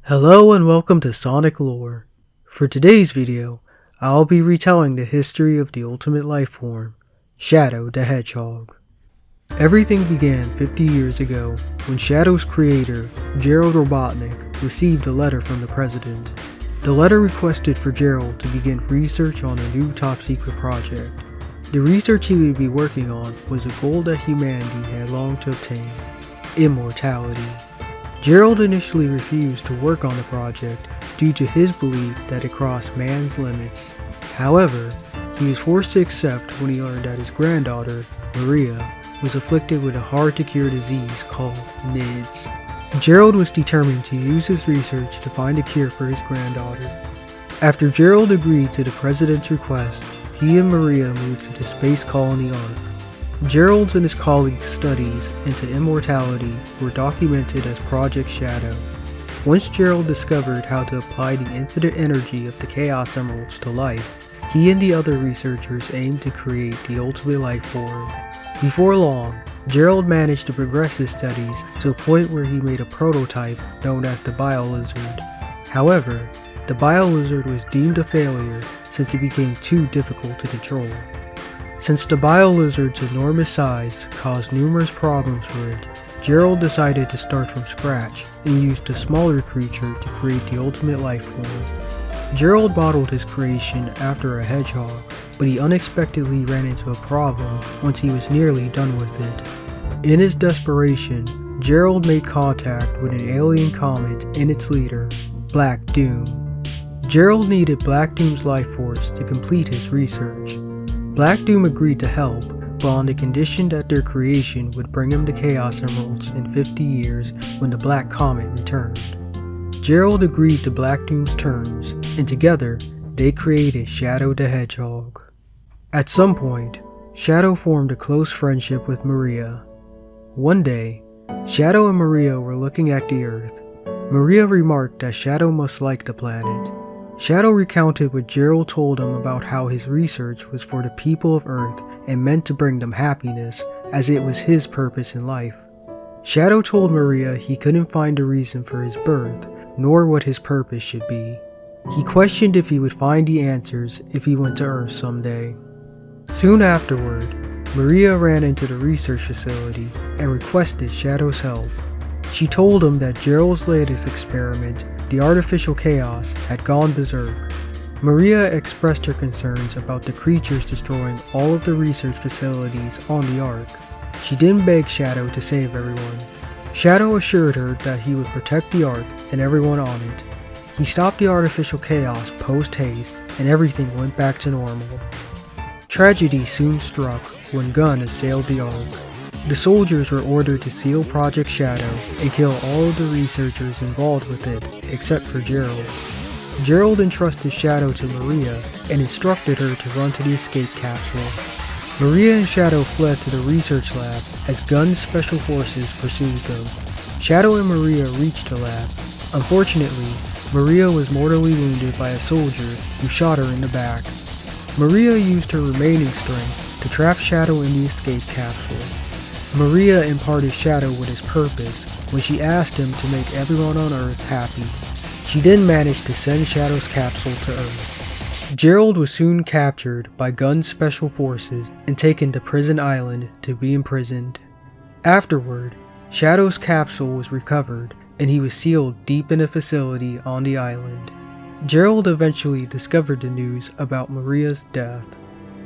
Hello and welcome to Sonic Lore. For today's video, I'll be retelling the history of the ultimate life form, Shadow the Hedgehog. Everything began 50 years ago when Shadow's creator, Gerald Robotnik, received a letter from the president. The letter requested for Gerald to begin research on a new top-secret project. The research he would be working on was a goal that humanity had longed to obtain: immortality. Gerald initially refused to work on the project due to his belief that it crossed man's limits. However, he was forced to accept when he learned that his granddaughter, Maria, was afflicted with a hard-to-cure disease called NIDS. Gerald was determined to use his research to find a cure for his granddaughter. After Gerald agreed to the president's request, he and Maria moved to the space colony Ark. Gerald's and his colleagues' studies into immortality were documented as Project Shadow. Once Gerald discovered how to apply the infinite energy of the Chaos Emeralds to life, he and the other researchers aimed to create the ultimate life form. Before long, Gerald managed to progress his studies to a point where he made a prototype known as the Bio-Lizard. However, the Bio-Lizard was deemed a failure since it became too difficult to control. Since the Bio-Lizard's enormous size caused numerous problems for it, Gerald decided to start from scratch and used a smaller creature to create the ultimate life form. Gerald modeled his creation after a hedgehog, but he unexpectedly ran into a problem once he was nearly done with it. In his desperation, Gerald made contact with an alien comet and its leader, Black Doom. Gerald needed Black Doom's life force to complete his research. Black Doom agreed to help, but on the condition that their creation would bring him the Chaos Emeralds in 50 years when the Black Comet returned. Gerald agreed to Black Doom's terms, and together, they created Shadow the Hedgehog. At some point, Shadow formed a close friendship with Maria. One day, Shadow and Maria were looking at the Earth. Maria remarked that Shadow must like the planet. Shadow recounted what Gerald told him about how his research was for the people of Earth and meant to bring them happiness, as it was his purpose in life. Shadow told Maria he couldn't find a reason for his birth, nor what his purpose should be. He questioned if he would find the answers if he went to Earth someday. Soon afterward, Maria ran into the research facility and requested Shadow's help. She told him that Gerald's latest experiment, the artificial chaos, had gone berserk. Maria expressed her concerns about the creatures destroying all of the research facilities on the Ark. She didn't beg Shadow to save everyone. Shadow assured her that he would protect the Ark and everyone on it. He stopped the artificial chaos post-haste, and everything went back to normal. Tragedy soon struck when Gunn assailed the Ark. The soldiers were ordered to seal Project Shadow and kill all of the researchers involved with it, except for Gerald. Gerald entrusted Shadow to Maria and instructed her to run to the escape capsule. Maria and Shadow fled to the research lab as Gunn's special forces pursued them. Shadow and Maria reached the lab. Unfortunately, Maria was mortally wounded by a soldier who shot her in the back. Maria used her remaining strength to trap Shadow in the escape capsule. Maria imparted Shadow with his purpose when she asked him to make everyone on Earth happy. She then managed to send Shadow's capsule to Earth. Gerald was soon captured by Gunn's special forces and taken to Prison Island to be imprisoned. Afterward, Shadow's capsule was recovered and he was sealed deep in a facility on the island. Gerald eventually discovered the news about Maria's death.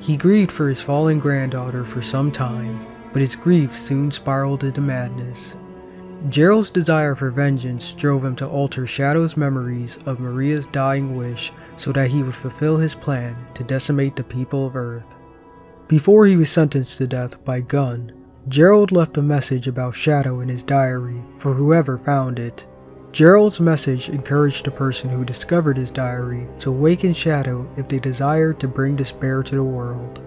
He grieved for his fallen granddaughter for some time, but his grief soon spiraled into madness. Gerald's desire for vengeance drove him to alter Shadow's memories of Maria's dying wish so that he would fulfill his plan to decimate the people of Earth. Before he was sentenced to death by Gunn, Gerald left a message about Shadow in his diary for whoever found it. Gerald's message encouraged the person who discovered his diary to awaken Shadow if they desired to bring despair to the world.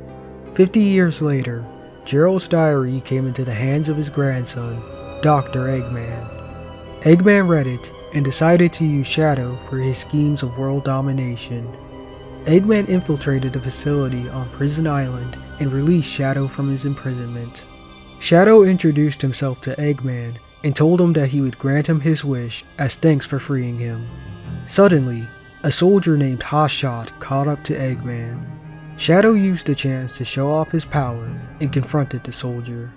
50 years later, Gerald's diary came into the hands of his grandson, Dr. Eggman. Eggman read it and decided to use Shadow for his schemes of world domination. Eggman infiltrated a facility on Prison Island and released Shadow from his imprisonment. Shadow introduced himself to Eggman and told him that he would grant him his wish as thanks for freeing him. Suddenly, a soldier named Hotshot caught up to Eggman. Shadow used the chance to show off his power and confronted the soldier.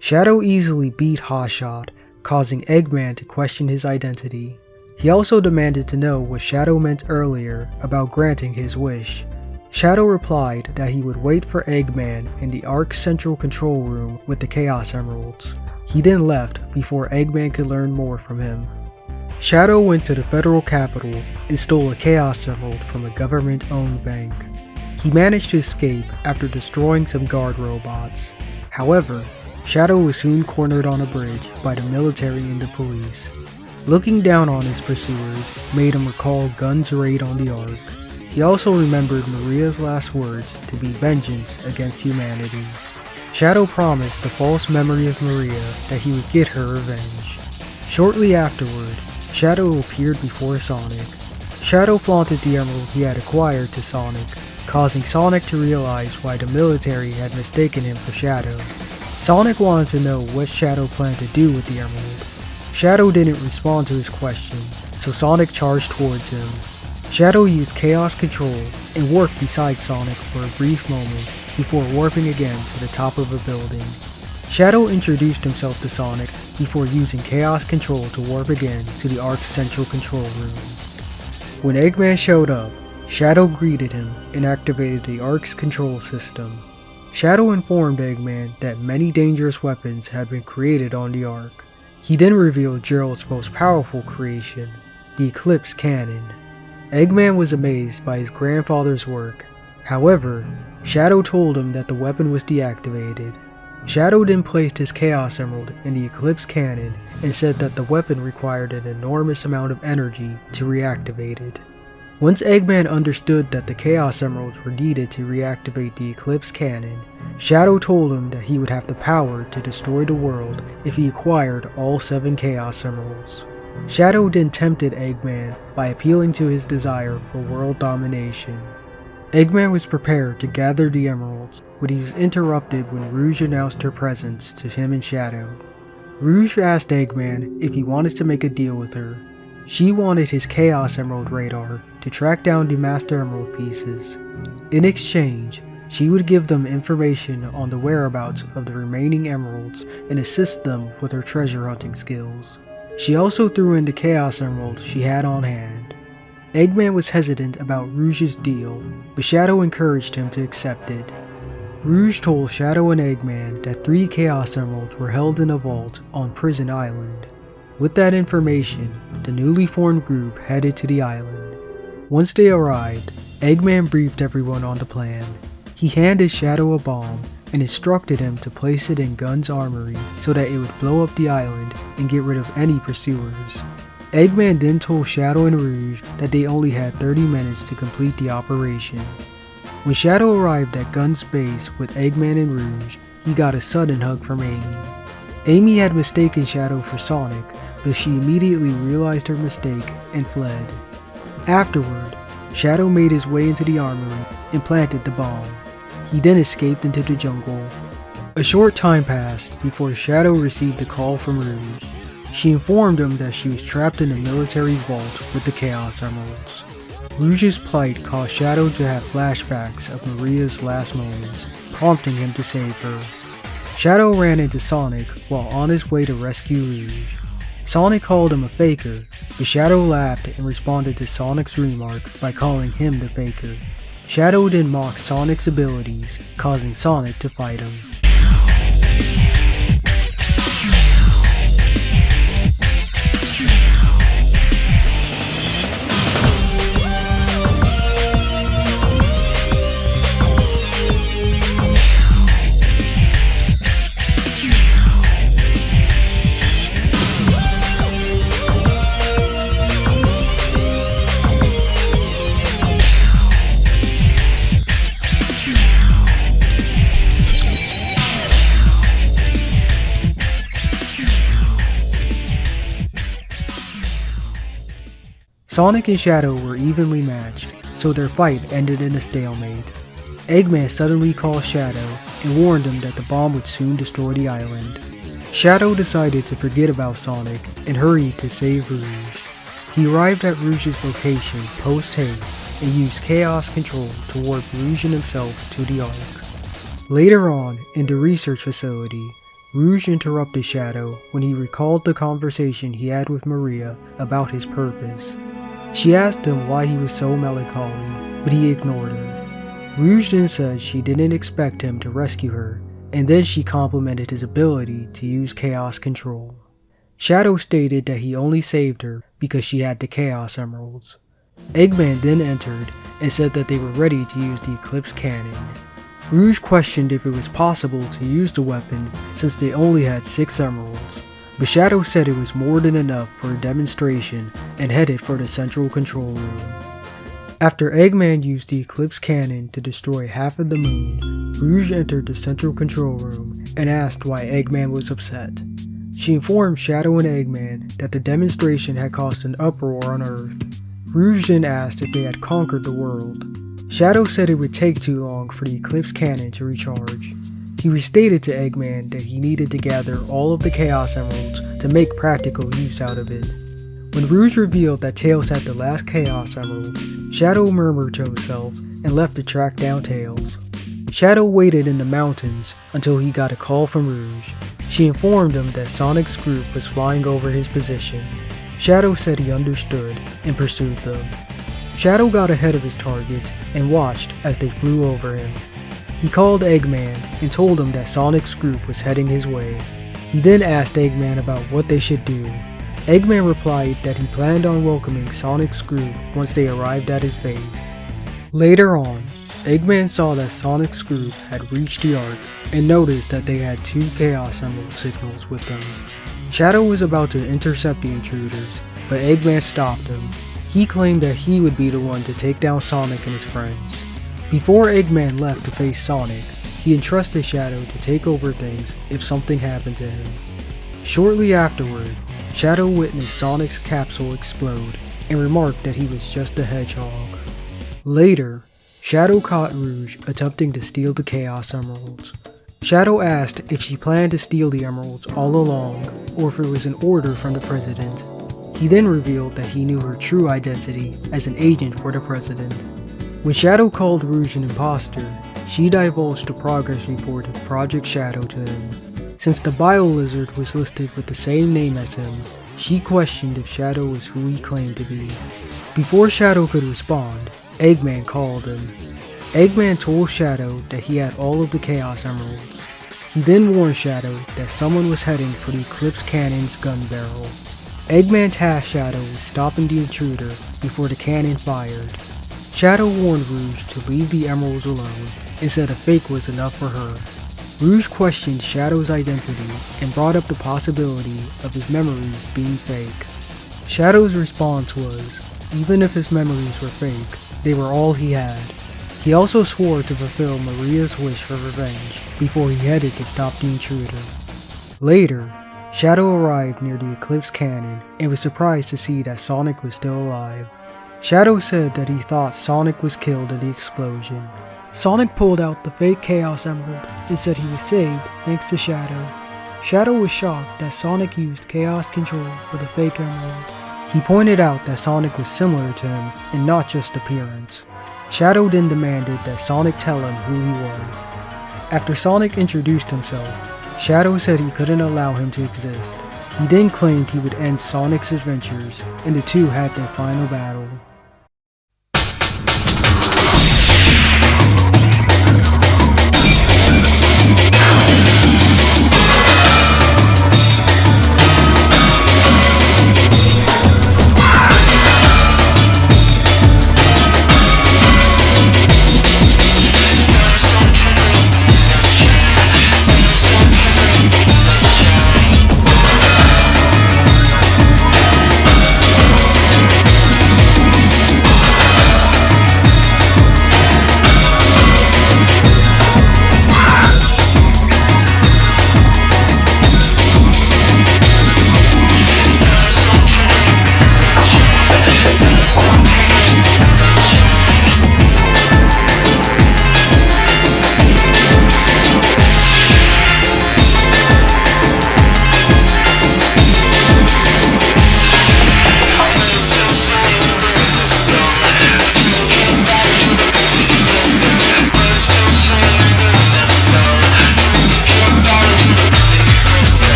Shadow easily beat Hotshot, causing Eggman to question his identity. He also demanded to know what Shadow meant earlier about granting his wish. Shadow replied that he would wait for Eggman in the Ark's central control room with the Chaos Emeralds. He then left before Eggman could learn more from him. Shadow went to the federal capital and stole a Chaos Emerald from a government-owned bank. He managed to escape after destroying some guard robots. However, Shadow was soon cornered on a bridge by the military and the police. Looking down on his pursuers made him recall Gun's raid on the Ark. He also remembered Maria's last words to be vengeance against humanity. Shadow promised the false memory of Maria that he would get her revenge. Shortly afterward, Shadow appeared before Sonic. Shadow flaunted the emerald he had acquired to Sonic, causing Sonic to realize why the military had mistaken him for Shadow. Sonic wanted to know what Shadow planned to do with the emerald. Shadow didn't respond to his question, so Sonic charged towards him. Shadow used Chaos Control and warped beside Sonic for a brief moment before warping again to the top of a building. Shadow introduced himself to Sonic before using Chaos Control to warp again to the Ark's central control room. When Eggman showed up, Shadow greeted him and activated the Ark's control system. Shadow informed Eggman that many dangerous weapons had been created on the Ark. He then revealed Gerald's most powerful creation, the Eclipse Cannon. Eggman was amazed by his grandfather's work. However, Shadow told him that the weapon was deactivated. Shadow then placed his Chaos Emerald in the Eclipse Cannon and said that the weapon required an enormous amount of energy to reactivate it. Once Eggman understood that the Chaos Emeralds were needed to reactivate the Eclipse Cannon, Shadow told him that he would have the power to destroy the world if he acquired all 7 Chaos Emeralds. Shadow then tempted Eggman by appealing to his desire for world domination. Eggman was prepared to gather the emeralds, but he was interrupted when Rouge announced her presence to him and Shadow. Rouge asked Eggman if he wanted to make a deal with her. She wanted his Chaos Emerald radar to track down the Master Emerald pieces. In exchange, she would give them information on the whereabouts of the remaining emeralds and assist them with her treasure hunting skills. She also threw in the Chaos Emerald she had on hand. Eggman was hesitant about Rouge's deal, but Shadow encouraged him to accept it. Rouge told Shadow and Eggman that 3 Chaos Emeralds were held in a vault on Prison Island. With that information, the newly formed group headed to the island. Once they arrived, Eggman briefed everyone on the plan. He handed Shadow a bomb and instructed him to place it in Gun's armory so that it would blow up the island and get rid of any pursuers. Eggman then told Shadow and Rouge that they only had 30 minutes to complete the operation. When Shadow arrived at Gun's base with Eggman and Rouge, he got a sudden hug from Amy. Amy had mistaken Shadow for Sonic, but she immediately realized her mistake and fled. Afterward, Shadow made his way into the armory and planted the bomb. He then escaped into the jungle. A short time passed before Shadow received a call from Rouge. She informed him that she was trapped in the military's vault with the Chaos Emeralds. Rouge's plight caused Shadow to have flashbacks of Maria's last moments, prompting him to save her. Shadow ran into Sonic while on his way to rescue Rouge. Sonic called him a faker, but Shadow laughed and responded to Sonic's remark by calling him the faker. Shadow then mocked Sonic's abilities, causing Sonic to fight him. Sonic and Shadow were evenly matched, so their fight ended in a stalemate. Eggman suddenly called Shadow and warned him that the bomb would soon destroy the island. Shadow decided to forget about Sonic and hurried to save Rouge. He arrived at Rouge's location post-haste and used Chaos Control to warp Rouge and himself to the Ark. Later on, in the research facility, Rouge interrupted Shadow when he recalled the conversation he had with Maria about his purpose. She asked him why he was so melancholy, but he ignored her. Rouge then said she didn't expect him to rescue her, and then she complimented his ability to use Chaos Control. Shadow stated that he only saved her because she had the Chaos Emeralds. Eggman then entered and said that they were ready to use the Eclipse Cannon. Rouge questioned if it was possible to use the weapon since they only had 6 emeralds, but Shadow said it was more than enough for a demonstration and headed for the central control room. After Eggman used the Eclipse Cannon to destroy half of the moon, Rouge entered the central control room and asked why Eggman was upset. She informed Shadow and Eggman that the demonstration had caused an uproar on Earth. Rouge then asked if they had conquered the world. Shadow said it would take too long for the Eclipse Cannon to recharge. He restated to Eggman that he needed to gather all of the Chaos Emeralds to make practical use out of it. When Rouge revealed that Tails had the last Chaos Emerald, Shadow murmured to himself and left to track down Tails. Shadow waited in the mountains until he got a call from Rouge. She informed him that Sonic's group was flying over his position. Shadow said he understood and pursued them. Shadow got ahead of his target and watched as they flew over him. He called Eggman and told him that Sonic's group was heading his way. He then asked Eggman about what they should do. Eggman replied that he planned on welcoming Sonic's group once they arrived at his base. Later on, Eggman saw that Sonic's group had reached the Ark and noticed that they had 2 Chaos Emerald signals with them. Shadow was about to intercept the intruders, but Eggman stopped him. He claimed that he would be the one to take down Sonic and his friends. Before Eggman left to face Sonic, he entrusted Shadow to take over things if something happened to him. Shortly afterward, Shadow witnessed Sonic's capsule explode and remarked that he was just a hedgehog. Later, Shadow caught Rouge attempting to steal the Chaos Emeralds. Shadow asked if she planned to steal the emeralds all along or if it was an order from the president. He then revealed that he knew her true identity as an agent for the president. When Shadow called Rouge an imposter, she divulged the progress report of Project Shadow to him. Since the Bio-Lizard was listed with the same name as him, she questioned if Shadow was who he claimed to be. Before Shadow could respond, Eggman called him. Eggman told Shadow that he had all of the Chaos Emeralds. He then warned Shadow that someone was heading for the Eclipse Cannon's gun barrel. Eggman tasked Shadow with stopping the intruder before the cannon fired. Shadow warned Rouge to leave the emeralds alone and said a fake was enough for her. Rouge questioned Shadow's identity and brought up the possibility of his memories being fake. Shadow's response was, even if his memories were fake, they were all he had. He also swore to fulfill Maria's wish for revenge before he headed to stop the intruder. Later, Shadow arrived near the Eclipse Cannon and was surprised to see that Sonic was still alive. Shadow said that he thought Sonic was killed in the explosion. Sonic pulled out the fake Chaos Emerald and said he was saved thanks to Shadow. Shadow was shocked that Sonic used Chaos Control for the fake emerald. He pointed out that Sonic was similar to him and not just appearance. Shadow then demanded that Sonic tell him who he was. After Sonic introduced himself, Shadow said he couldn't allow him to exist. He then claimed he would end Sonic's adventures, and the two had their final battle.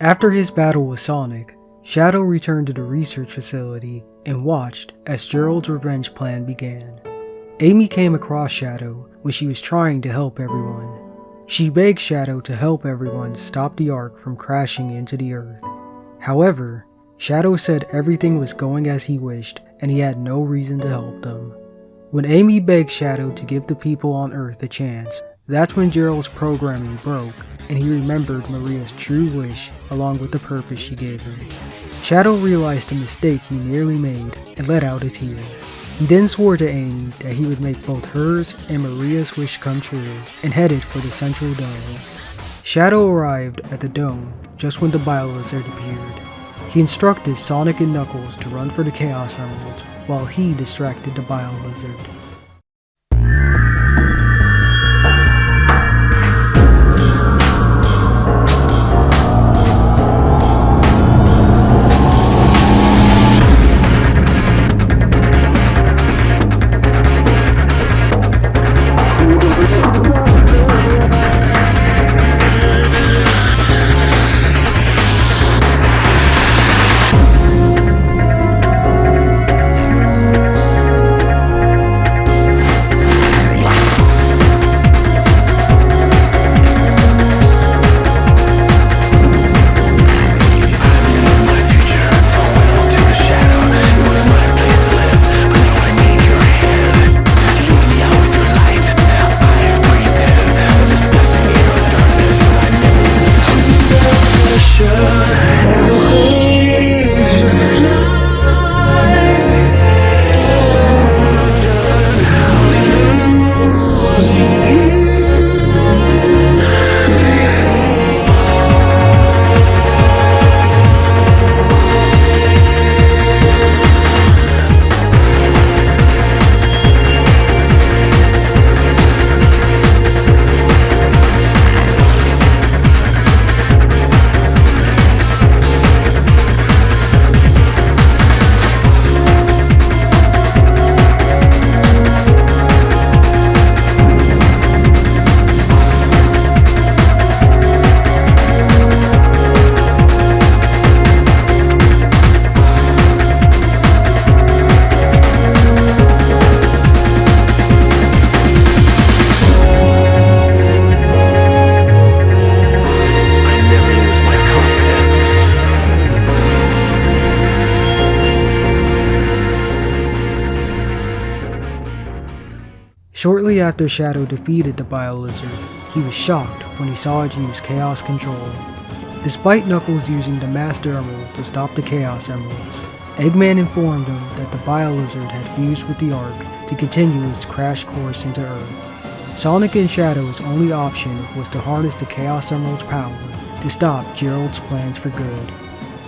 After his battle with Sonic, Shadow returned to the research facility and watched as Gerald's revenge plan began. Amy came across Shadow when she was trying to help everyone. She begged Shadow to help everyone stop the Ark from crashing into the Earth. However, Shadow said everything was going as he wished and he had no reason to help them. When Amy begged Shadow to give the people on Earth a chance, that's when Gerald's programming broke and he remembered Maria's true wish along with the purpose she gave him. Shadow realized the mistake he nearly made and let out a tear. He then swore to Amy that he would make both hers and Maria's wish come true and headed for the central dome. Shadow arrived at the dome just when the Biolizard appeared. He instructed Sonic and Knuckles to run for the Chaos Emeralds while he distracted the Biolizard. Shortly after Shadow defeated the Biolizard, he was shocked when he saw it use Chaos Control. Despite Knuckles using the Master Emerald to stop the Chaos Emeralds, Eggman informed him that the Biolizard had fused with the Ark to continue its crash course into Earth. Sonic and Shadow's only option was to harness the Chaos Emerald's power to stop Gerald's plans for good.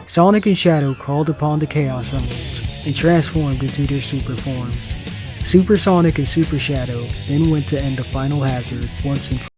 Sonic and Shadow called upon the Chaos Emeralds and transformed into their super forms. Super Sonic and Super Shadow then went to end the final hazard once and for all.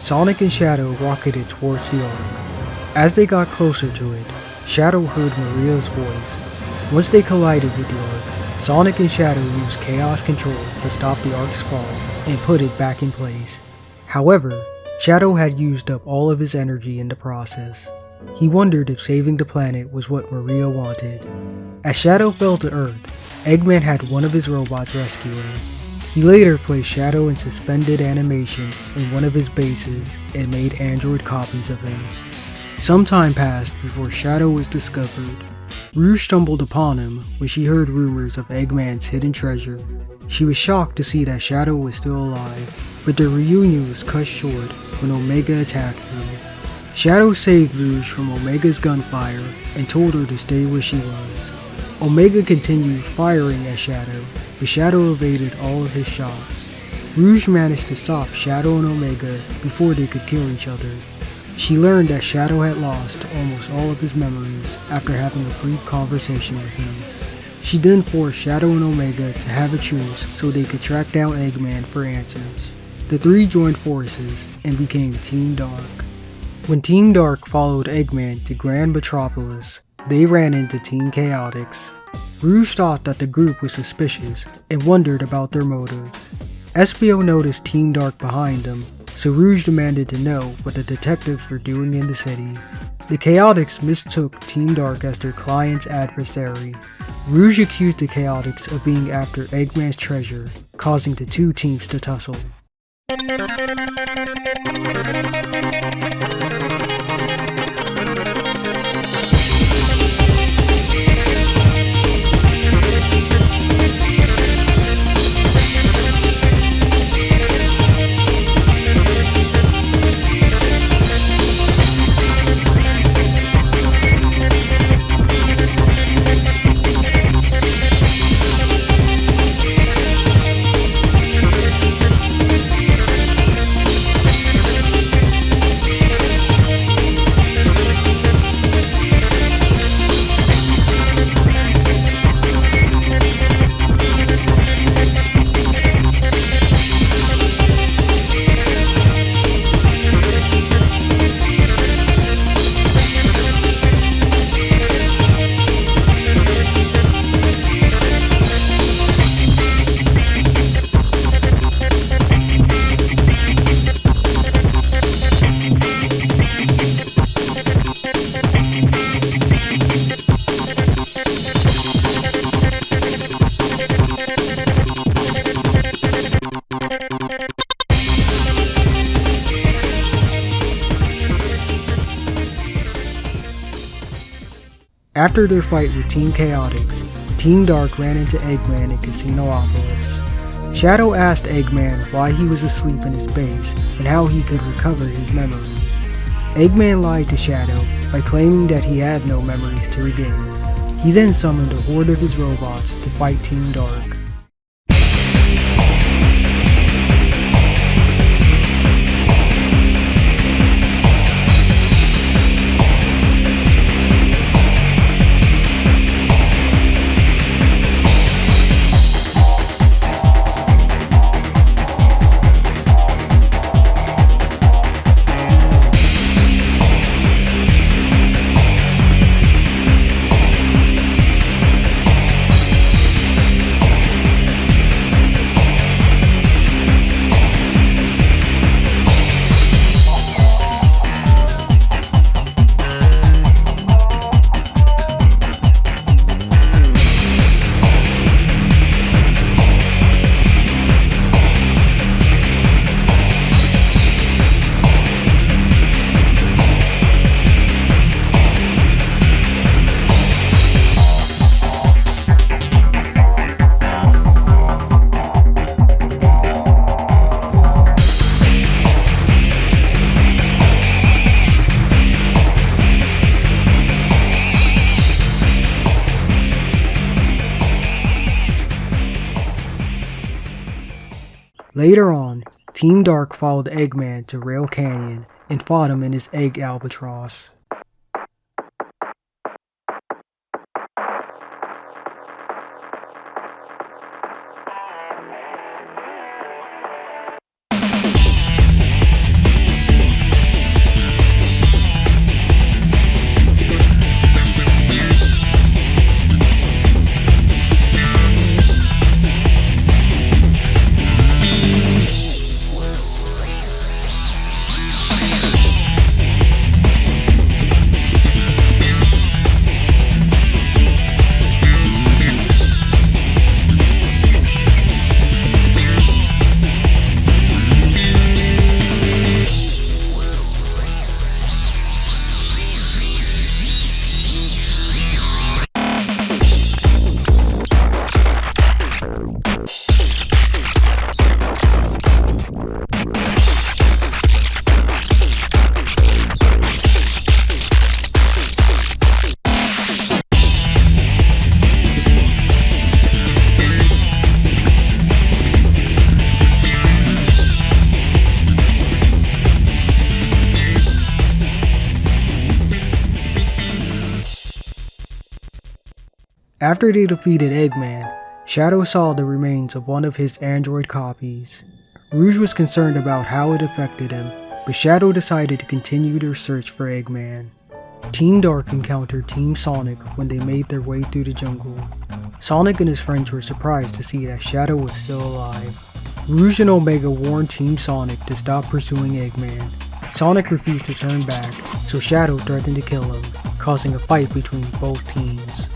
Sonic and Shadow rocketed towards the Ark. As they got closer to it, Shadow heard Maria's voice. Once they collided with the Ark, Sonic and Shadow used Chaos Control to stop the Ark's fall and put it back in place. However, Shadow had used up all of his energy in the process. He wondered if saving the planet was what Maria wanted. As Shadow fell to Earth, Eggman had one of his robots rescue him. He later placed Shadow in suspended animation in one of his bases and made android copies of him. Some time passed before Shadow was discovered. Rouge stumbled upon him when she heard rumors of Eggman's hidden treasure. She was shocked to see that Shadow was still alive, but their reunion was cut short when Omega attacked them. Shadow saved Rouge from Omega's gunfire and told her to stay where she was. Omega continued firing at Shadow, but Shadow evaded all of his shots. Rouge managed to stop Shadow and Omega before they could kill each other. She learned that Shadow had lost almost all of his memories after having a brief conversation with him. She then forced Shadow and Omega to have a truce so they could track down Eggman for answers. The three joined forces and became Team Dark. When Team Dark followed Eggman to Grand Metropolis, they ran into Team Chaotix. Rouge thought that the group was suspicious and wondered about their motives. Espio noticed Team Dark behind them, so Rouge demanded to know what the detectives were doing in the city. The Chaotix mistook Team Dark as their client's adversary. Rouge accused the Chaotix of being after Eggman's treasure, causing the two teams to tussle. After their fight with Team Chaotix, Team Dark ran into Eggman in Casinopolis. Shadow asked Eggman why he was asleep in his base and how he could recover his memories. Eggman lied to Shadow by claiming that he had no memories to regain. He then summoned a horde of his robots to fight Team Dark. Later on, Team Dark followed Eggman to Rail Canyon and fought him in his egg albatross. After they defeated Eggman, Shadow saw the remains of one of his android copies. Rouge was concerned about how it affected him, but Shadow decided to continue their search for Eggman. Team Dark encountered Team Sonic when they made their way through the jungle. Sonic and his friends were surprised to see that Shadow was still alive. Rouge and Omega warned Team Sonic to stop pursuing Eggman. Sonic refused to turn back, so Shadow threatened to kill him, causing a fight between both teams.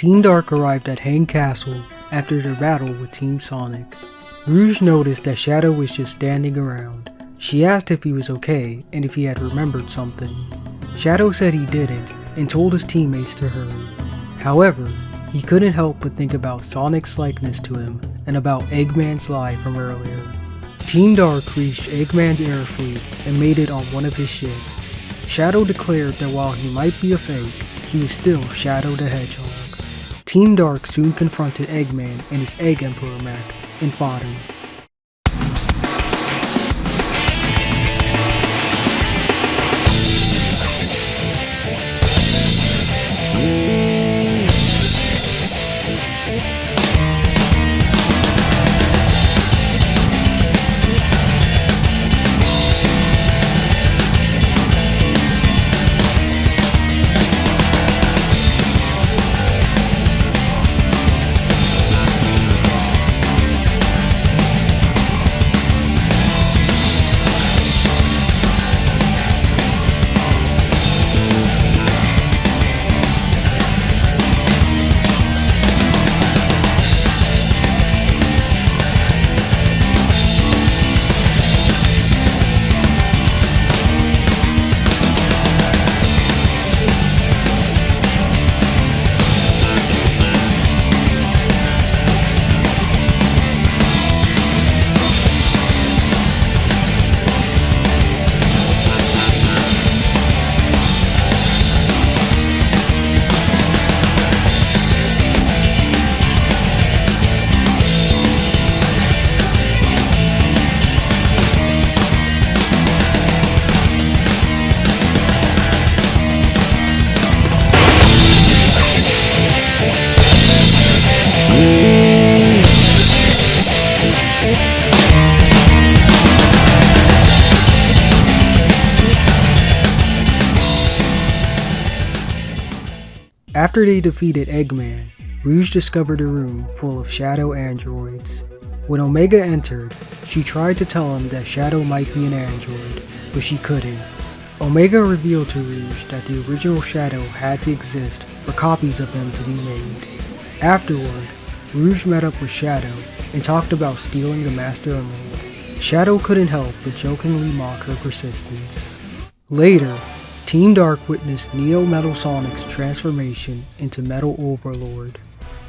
Team Dark arrived at Hang Castle after their battle with Team Sonic. Rouge noticed that Shadow was just standing around. She asked if he was okay and if he had remembered something. Shadow said he didn't and told his teammates to hurry. However, he couldn't help but think about Sonic's likeness to him and about Eggman's lie from earlier. Team Dark reached Eggman's air fleet and made it on one of his ships. Shadow declared that while he might be a fake, he was still Shadow the Hedgehog. Team Dark soon confronted Eggman and his Egg Emperor mech and fought him. After they defeated Eggman, Rouge discovered a room full of Shadow androids. When Omega entered, she tried to tell him that Shadow might be an android, but she couldn't. Omega revealed to Rouge that the original Shadow had to exist for copies of him to be made. Afterward, Rouge met up with Shadow and talked about stealing the Master Emerald. Shadow couldn't help but jokingly mock her persistence. Later, Team Dark witnessed Neo Metal Sonic's transformation into Metal Overlord.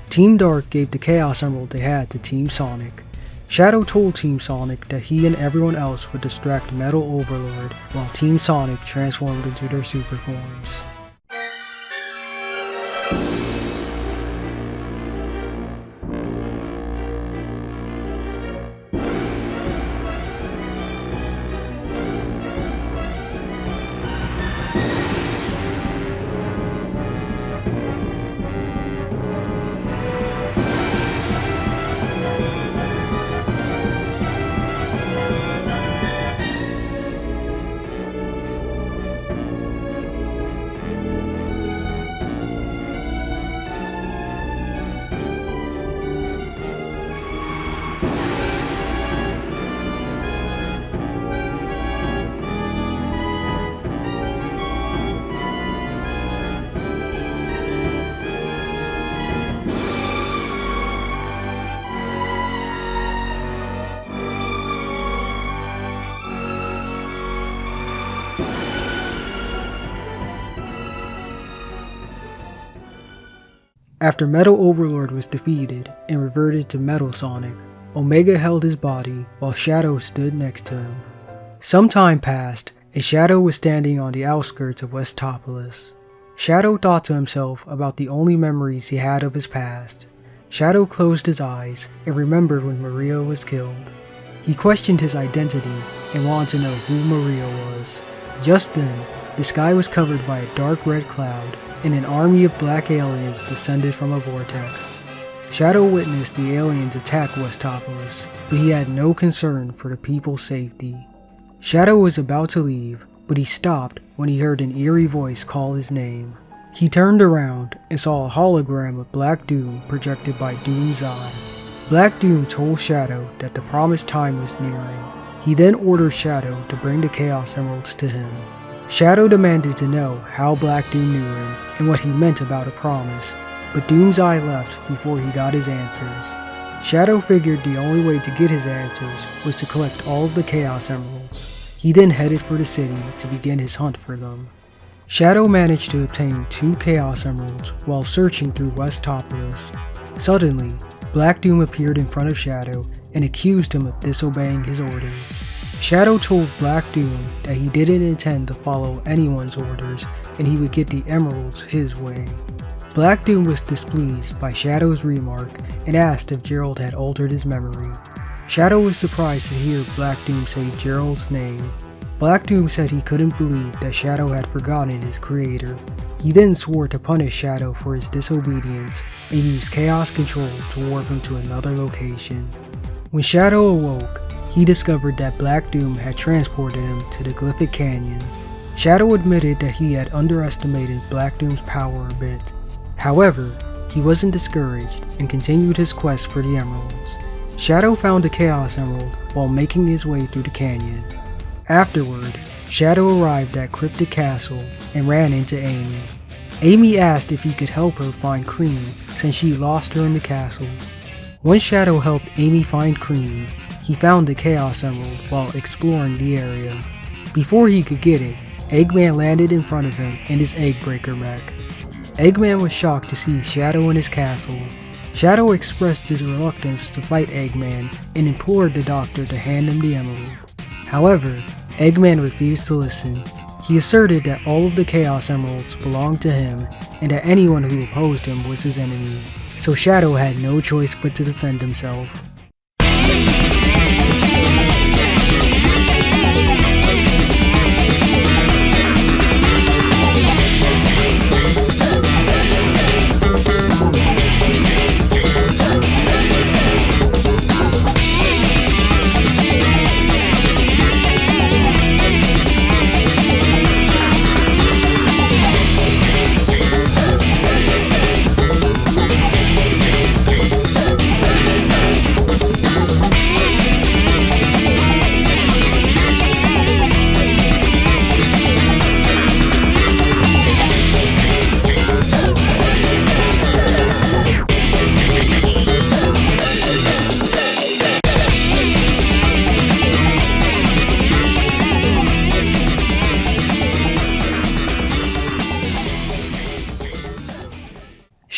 Team Dark gave the Chaos Emerald they had to Team Sonic. Shadow told Team Sonic that he and everyone else would distract Metal Overlord while Team Sonic transformed into their super forms. After Metal Overlord was defeated and reverted to Metal Sonic, Omega held his body while Shadow stood next to him. Some time passed, and Shadow was standing on the outskirts of Westopolis. Shadow thought to himself about the only memories he had of his past. Shadow closed his eyes and remembered when Maria was killed. He questioned his identity and wanted to know who Maria was. Just then, the sky was covered by a dark red cloud, and an army of black aliens descended from a vortex. Shadow witnessed the aliens attack Westopolis, but he had no concern for the people's safety. Shadow was about to leave, but he stopped when he heard an eerie voice call his name. He turned around and saw a hologram of Black Doom projected by Doom's eye. Black Doom told Shadow that the promised time was nearing. He then ordered Shadow to bring the Chaos Emeralds to him. Shadow demanded to know how Black Doom knew him and what he meant about a promise, but Doom's eye left before he got his answers. Shadow figured the only way to get his answers was to collect all of the Chaos Emeralds. He then headed for the city to begin his hunt for them. Shadow managed to obtain 2 Chaos Emeralds while searching through Westopolis. Suddenly, Black Doom appeared in front of Shadow and accused him of disobeying his orders. Shadow told Black Doom that he didn't intend to follow anyone's orders and he would get the emeralds his way. Black Doom was displeased by Shadow's remark and asked if Gerald had altered his memory. Shadow was surprised to hear Black Doom say Gerald's name. Black Doom said he couldn't believe that Shadow had forgotten his creator. He then swore to punish Shadow for his disobedience and used Chaos Control to warp him to another location. When Shadow awoke, he discovered that Black Doom had transported him to the Glyphic Canyon. Shadow admitted that he had underestimated Black Doom's power a bit. However, he wasn't discouraged and continued his quest for the emeralds. Shadow found the Chaos Emerald while making his way through the canyon. Afterward, Shadow arrived at Cryptic Castle and ran into Amy. Amy asked if he could help her find Cream since she lost her in the castle. Once Shadow helped Amy find Cream, he found the Chaos Emerald while exploring the area. Before he could get it, Eggman landed in front of him in his Egg Breaker mech. Eggman was shocked to see Shadow in his castle. Shadow expressed his reluctance to fight Eggman and implored the doctor to hand him the emerald. However, Eggman refused to listen. He asserted that all of the Chaos Emeralds belonged to him and that anyone who opposed him was his enemy, so Shadow had no choice but to defend himself.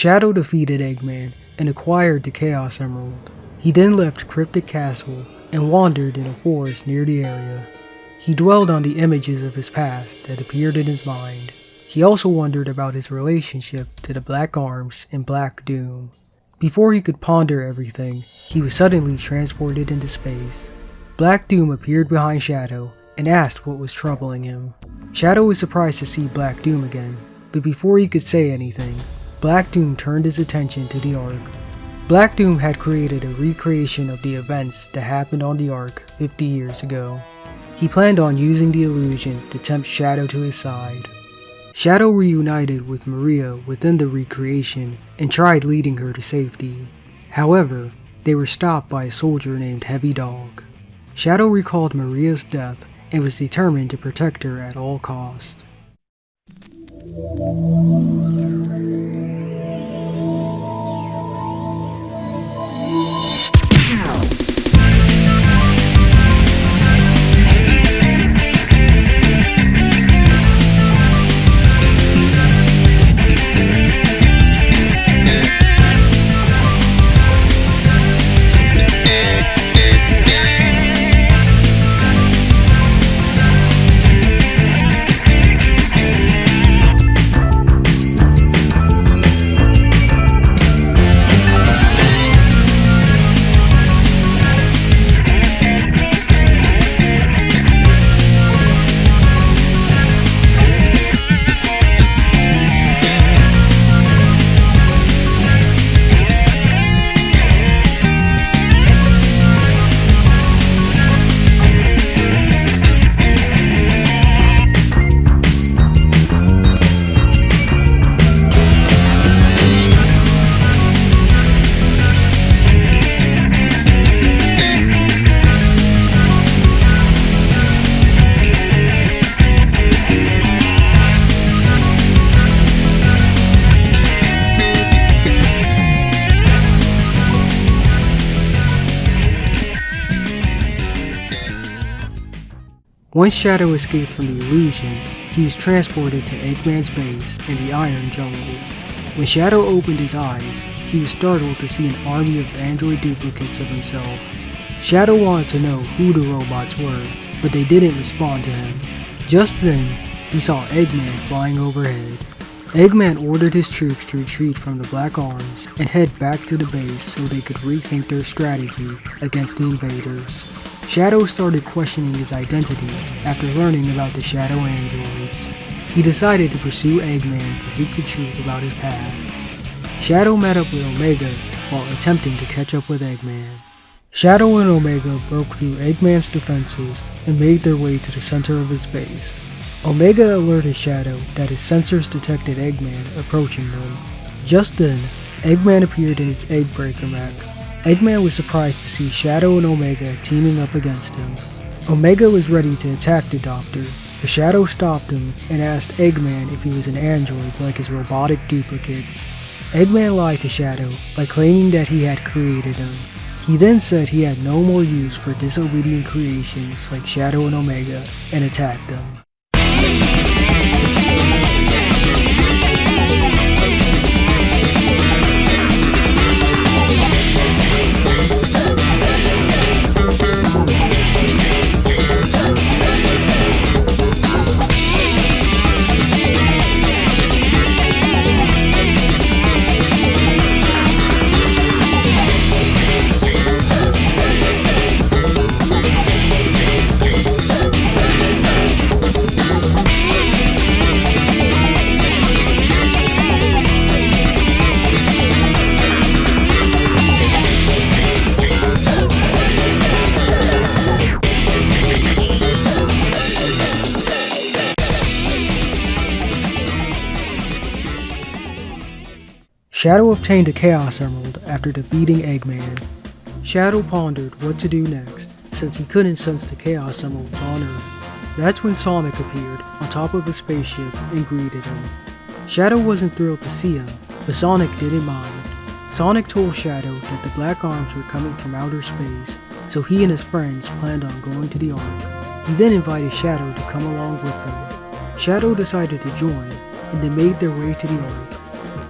Shadow defeated Eggman and acquired the Chaos Emerald. He then left Cryptic Castle and wandered in a forest near the area. He dwelled on the images of his past that appeared in his mind. He also wondered about his relationship to the Black Arms and Black Doom. Before he could ponder everything, he was suddenly transported into space. Black Doom appeared behind Shadow and asked what was troubling him. Shadow was surprised to see Black Doom again, but before he could say anything, Black Doom turned his attention to the Ark. Black Doom had created a recreation of the events that happened on the Ark 50 years ago. He planned on using the illusion to tempt Shadow to his side. Shadow reunited with Maria within the recreation and tried leading her to safety. However, they were stopped by a soldier named Heavy Dog. Shadow recalled Maria's death and was determined to protect her at all costs. Once Shadow escaped from the illusion, he was transported to Eggman's base in the Iron Jungle. When Shadow opened his eyes, he was startled to see an army of android duplicates of himself. Shadow wanted to know who the robots were, but they didn't respond to him. Just then, he saw Eggman flying overhead. Eggman ordered his troops to retreat from the Black Arms and head back to the base so they could rethink their strategy against the invaders. Shadow started questioning his identity after learning about the Shadow androids. He decided to pursue Eggman to seek the truth about his past. Shadow met up with Omega while attempting to catch up with Eggman. Shadow and Omega broke through Eggman's defenses and made their way to the center of his base. Omega alerted Shadow that his sensors detected Eggman approaching them. Just then, Eggman appeared in his egg breaker mech. Eggman was surprised to see Shadow and Omega teaming up against him. Omega was ready to attack the Doctor, but Shadow stopped him and asked Eggman if he was an android like his robotic duplicates. Eggman lied to Shadow by claiming that he had created him. He then said he had no more use for disobedient creations like Shadow and Omega and attacked them. Shadow obtained a Chaos Emerald after defeating Eggman. Shadow pondered what to do next, since he couldn't sense the Chaos Emeralds on Earth. That's when Sonic appeared on top of a spaceship and greeted him. Shadow wasn't thrilled to see him, but Sonic didn't mind. Sonic told Shadow that the Black Arms were coming from outer space, so he and his friends planned on going to the Ark. He then invited Shadow to come along with them. Shadow decided to join, and they made their way to the Ark.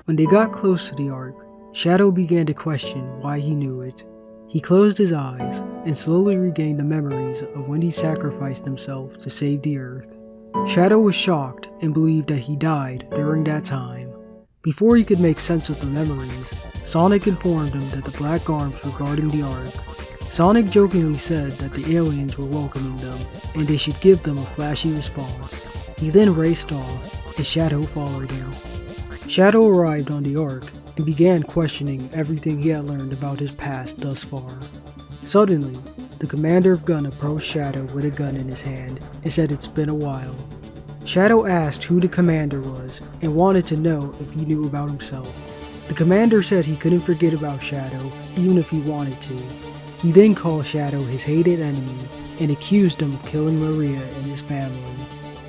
When they got close to the Ark, Shadow began to question why he knew it. He closed his eyes and slowly regained the memories of when he sacrificed himself to save the Earth. Shadow was shocked and believed that he died during that time. Before he could make sense of the memories, Sonic informed him that the Black Arms were guarding the Ark. Sonic jokingly said that the aliens were welcoming them and they should give them a flashy response. He then raced off and Shadow followed him. Shadow arrived on the Ark and began questioning everything he had learned about his past thus far. Suddenly, the commander of Gun approached Shadow with a gun in his hand and said it's been a while. Shadow asked who the commander was and wanted to know if he knew about himself. The commander said he couldn't forget about Shadow even if he wanted to. He then called Shadow his hated enemy and accused him of killing Maria and his family.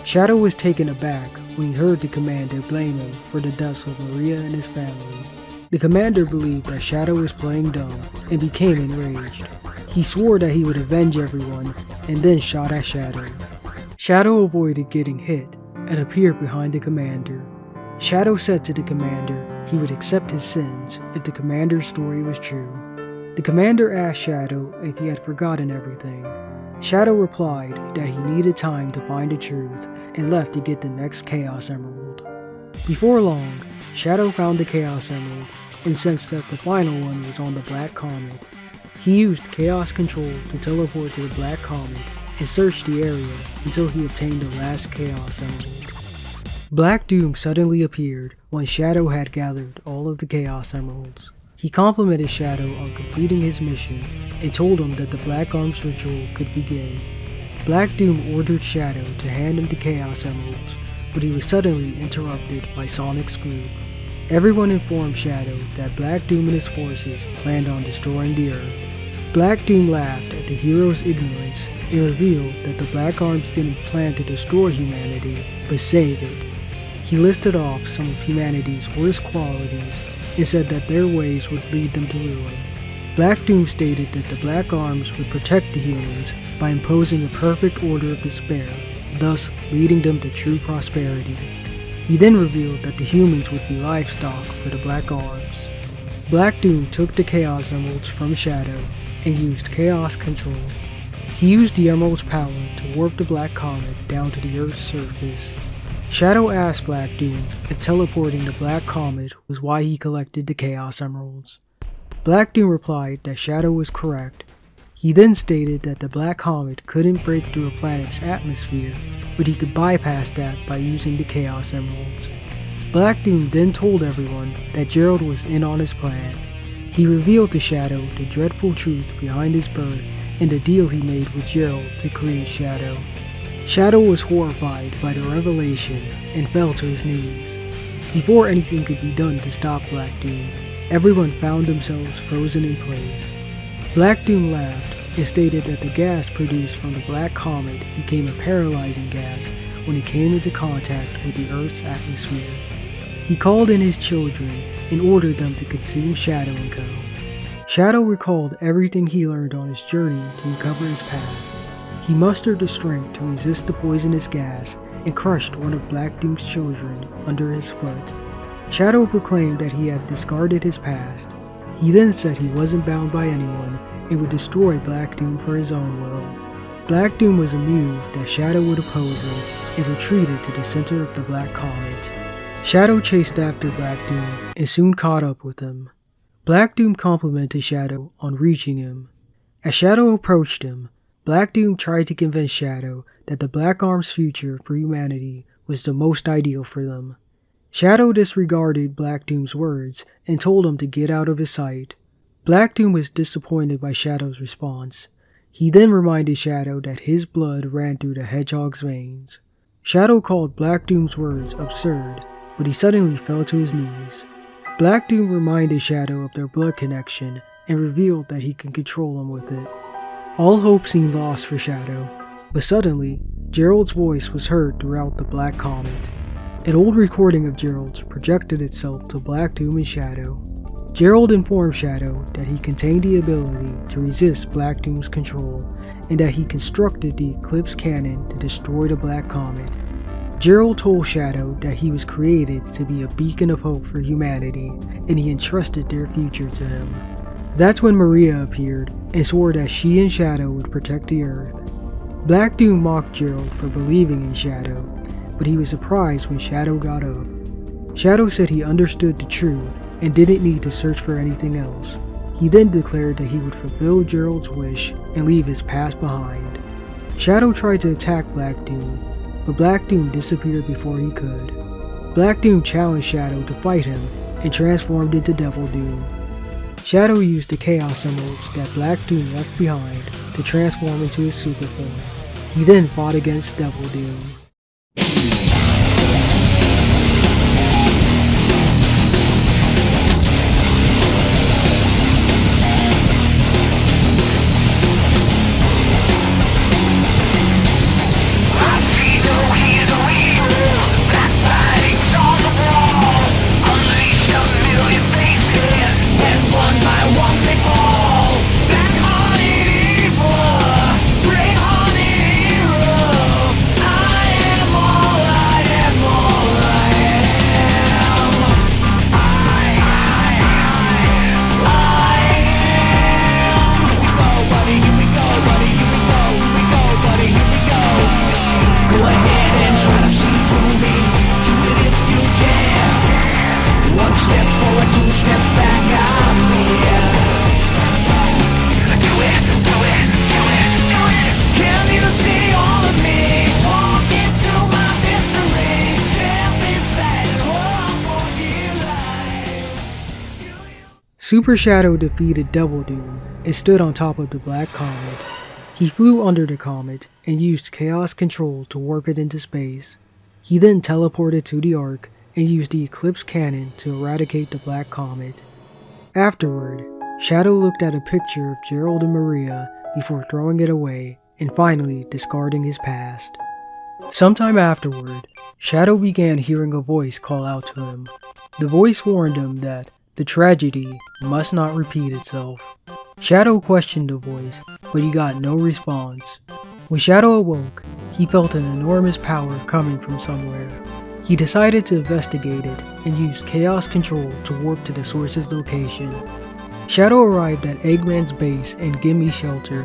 Shadow was taken aback when he heard the commander blame him for the deaths of Maria and his family. The commander believed that Shadow was playing dumb and became enraged. He swore that he would avenge everyone and then shot at Shadow. Shadow avoided getting hit and appeared behind the commander. Shadow said to the commander he would accept his sins if the commander's story was true. The commander asked Shadow if he had forgotten everything. Shadow replied that he needed time to find the truth and left to get the next Chaos Emerald. Before long, Shadow found the Chaos Emerald and sensed that the final one was on the Black Comet. He used Chaos Control to teleport to the Black Comet and searched the area until he obtained the last Chaos Emerald. Black Doom suddenly appeared when Shadow had gathered all of the Chaos Emeralds. He complimented Shadow on completing his mission and told him that the Black Arms ritual could begin. Black Doom ordered Shadow to hand him the Chaos Emeralds, but he was suddenly interrupted by Sonic's group. Everyone informed Shadow that Black Doom and his forces planned on destroying the Earth. Black Doom laughed at the hero's ignorance and revealed that the Black Arms didn't plan to destroy humanity, but save it. He listed off some of humanity's worst qualities and said that their ways would lead them to ruin. Black Doom stated that the Black Arms would protect the humans by imposing a perfect order of despair, thus leading them to true prosperity. He then revealed that the humans would be livestock for the Black Arms. Black Doom took the Chaos Emeralds from Shadow and used Chaos Control. He used the Emerald's power to warp the Black Comet down to the Earth's surface. Shadow asked Black Doom if teleporting the Black Comet was why he collected the Chaos Emeralds. Black Doom replied that Shadow was correct. He then stated that the Black Comet couldn't break through a planet's atmosphere, but he could bypass that by using the Chaos Emeralds. Black Doom then told everyone that Gerald was in on his plan. He revealed to Shadow the dreadful truth behind his birth and the deal he made with Gerald to create Shadow. Shadow was horrified by the revelation and fell to his knees. Before anything could be done to stop Black Doom, everyone found themselves frozen in place. Black Doom laughed and stated that the gas produced from the Black Comet became a paralyzing gas when it came into contact with the Earth's atmosphere. He called in his children and ordered them to consume Shadow and Co. Shadow recalled everything he learned on his journey to recover his past. He mustered the strength to resist the poisonous gas and crushed one of Black Doom's children under his foot. Shadow proclaimed that he had discarded his past. He then said he wasn't bound by anyone and would destroy Black Doom for his own will. Black Doom was amused that Shadow would oppose him and retreated to the center of the Black Comet. Shadow chased after Black Doom and soon caught up with him. Black Doom complimented Shadow on reaching him. As Shadow approached him, Black Doom tried to convince Shadow that the Black Arms' future for humanity was the most ideal for them. Shadow disregarded Black Doom's words and told him to get out of his sight. Black Doom was disappointed by Shadow's response. He then reminded Shadow that his blood ran through the Hedgehog's veins. Shadow called Black Doom's words absurd, but he suddenly fell to his knees. Black Doom reminded Shadow of their blood connection and revealed that he can control him with it. All hope seemed lost for Shadow, but suddenly, Gerald's voice was heard throughout the Black Comet. An old recording of Gerald's projected itself to Black Doom and Shadow. Gerald informed Shadow that he contained the ability to resist Black Doom's control, and that he constructed the Eclipse Cannon to destroy the Black Comet. Gerald told Shadow that he was created to be a beacon of hope for humanity, and he entrusted their future to him. That's when Maria appeared and swore that she and Shadow would protect the Earth. Black Doom mocked Gerald for believing in Shadow, but he was surprised when Shadow got up. Shadow said he understood the truth and didn't need to search for anything else. He then declared that he would fulfill Gerald's wish and leave his past behind. Shadow tried to attack Black Doom, but Black Doom disappeared before he could. Black Doom challenged Shadow to fight him and transformed into Devil Doom. Shadow used the Chaos Emeralds that Black Doom left behind to transform into his super form. He then fought against Devil Doom. Super Shadow defeated Devil Doom and stood on top of the Black Comet. He flew under the comet and used Chaos Control to warp it into space. He then teleported to the Ark and used the Eclipse Cannon to eradicate the Black Comet. Afterward, Shadow looked at a picture of Gerald and Maria before throwing it away and finally discarding his past. Sometime afterward, Shadow began hearing a voice call out to him. The voice warned him that the tragedy must not repeat itself. Shadow questioned the voice, but he got no response. When Shadow awoke, he felt an enormous power coming from somewhere. He decided to investigate it and used Chaos Control to warp to the source's location. Shadow arrived at Eggman's base and Gimme Shelter.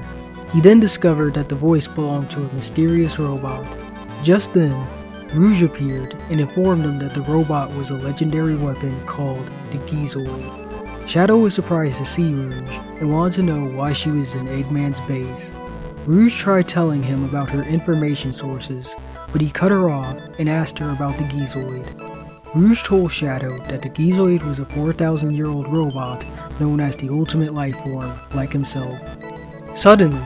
He then discovered that the voice belonged to a mysterious robot. Just then, Rouge appeared and informed him that the robot was a legendary weapon called the Gizoid. Shadow was surprised to see Rouge and wanted to know why she was in Eggman's base. Rouge tried telling him about her information sources, but he cut her off and asked her about the Gizoid. Rouge told Shadow that the Gizoid was a 4,000-year-old robot known as the Ultimate Lifeform, like himself. Suddenly,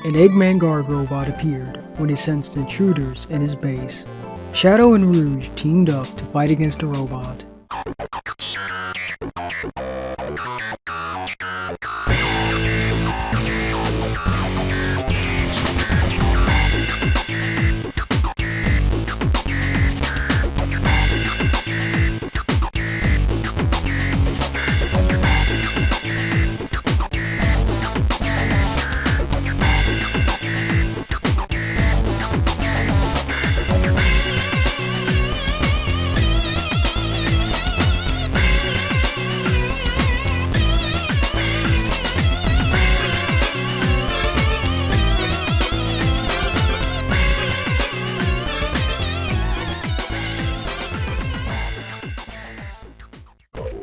an Eggman guard robot appeared when it sensed intruders in his base. Shadow and Rouge teamed up to fight against the robot.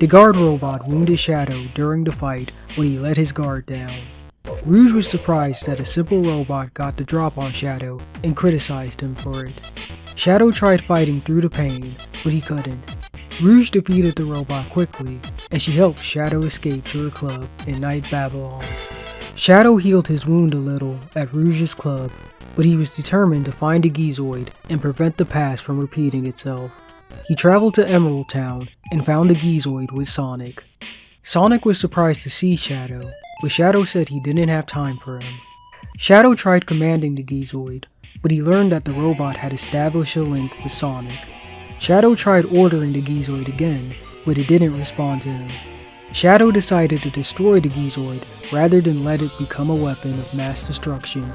The guard robot wounded Shadow during the fight when he let his guard down. Rouge was surprised that a simple robot got the drop on Shadow and criticized him for it. Shadow tried fighting through the pain, but he couldn't. Rouge defeated the robot quickly, and she helped Shadow escape to her club in Night Babylon. Shadow healed his wound a little at Rouge's club, but he was determined to find the Gizoid and prevent the past from repeating itself. He traveled to Emerald Town and found the Gizoid with Sonic. Sonic was surprised to see Shadow, but Shadow said he didn't have time for him. Shadow tried commanding the Gizoid, but he learned that the robot had established a link with Sonic. Shadow tried ordering the Gizoid again, but it didn't respond to him. Shadow decided to destroy the Gizoid rather than let it become a weapon of mass destruction.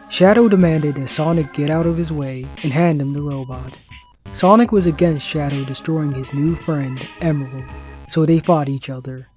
Shadow demanded that Sonic get out of his way and hand him the robot. Sonic was against Shadow destroying his new friend, Emerald, so they fought each other.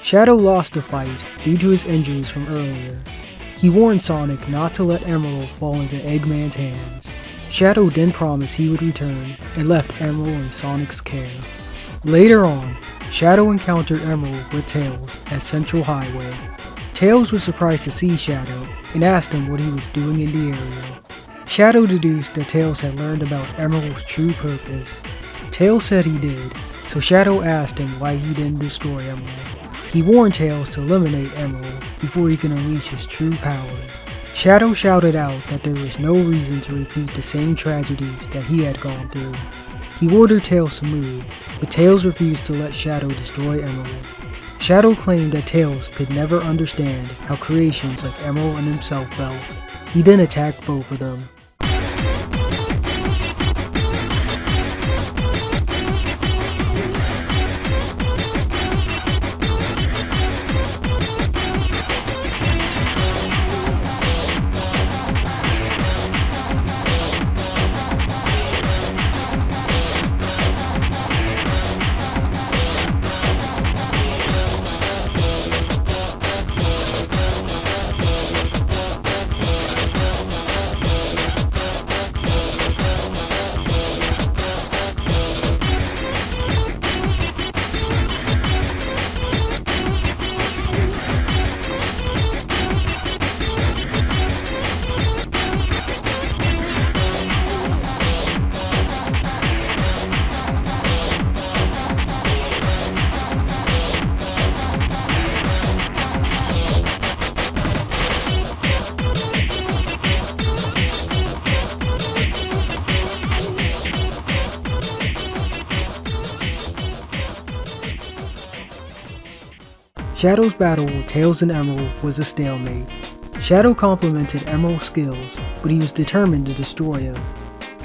Shadow lost the fight due to his injuries from earlier. He warned Sonic not to let Emerald fall into Eggman's hands. Shadow then promised he would return and left Emerald in Sonic's care. Later on, Shadow encountered Emerald with Tails at Central Highway. Tails was surprised to see Shadow and asked him what he was doing in the area. Shadow deduced that Tails had learned about Emerald's true purpose. Tails said he did, so Shadow asked him why he didn't destroy Emerald. He warned Tails to eliminate Emerald before he can unleash his true power. Shadow shouted out that there was no reason to repeat the same tragedies that he had gone through. He ordered Tails to move, but Tails refused to let Shadow destroy Emerald. Shadow claimed that Tails could never understand how creations like Emerald and himself felt. He then attacked both of them. Shadow's battle with Tails and Emerald was a stalemate. Shadow complimented Emerald's skills, but he was determined to destroy him.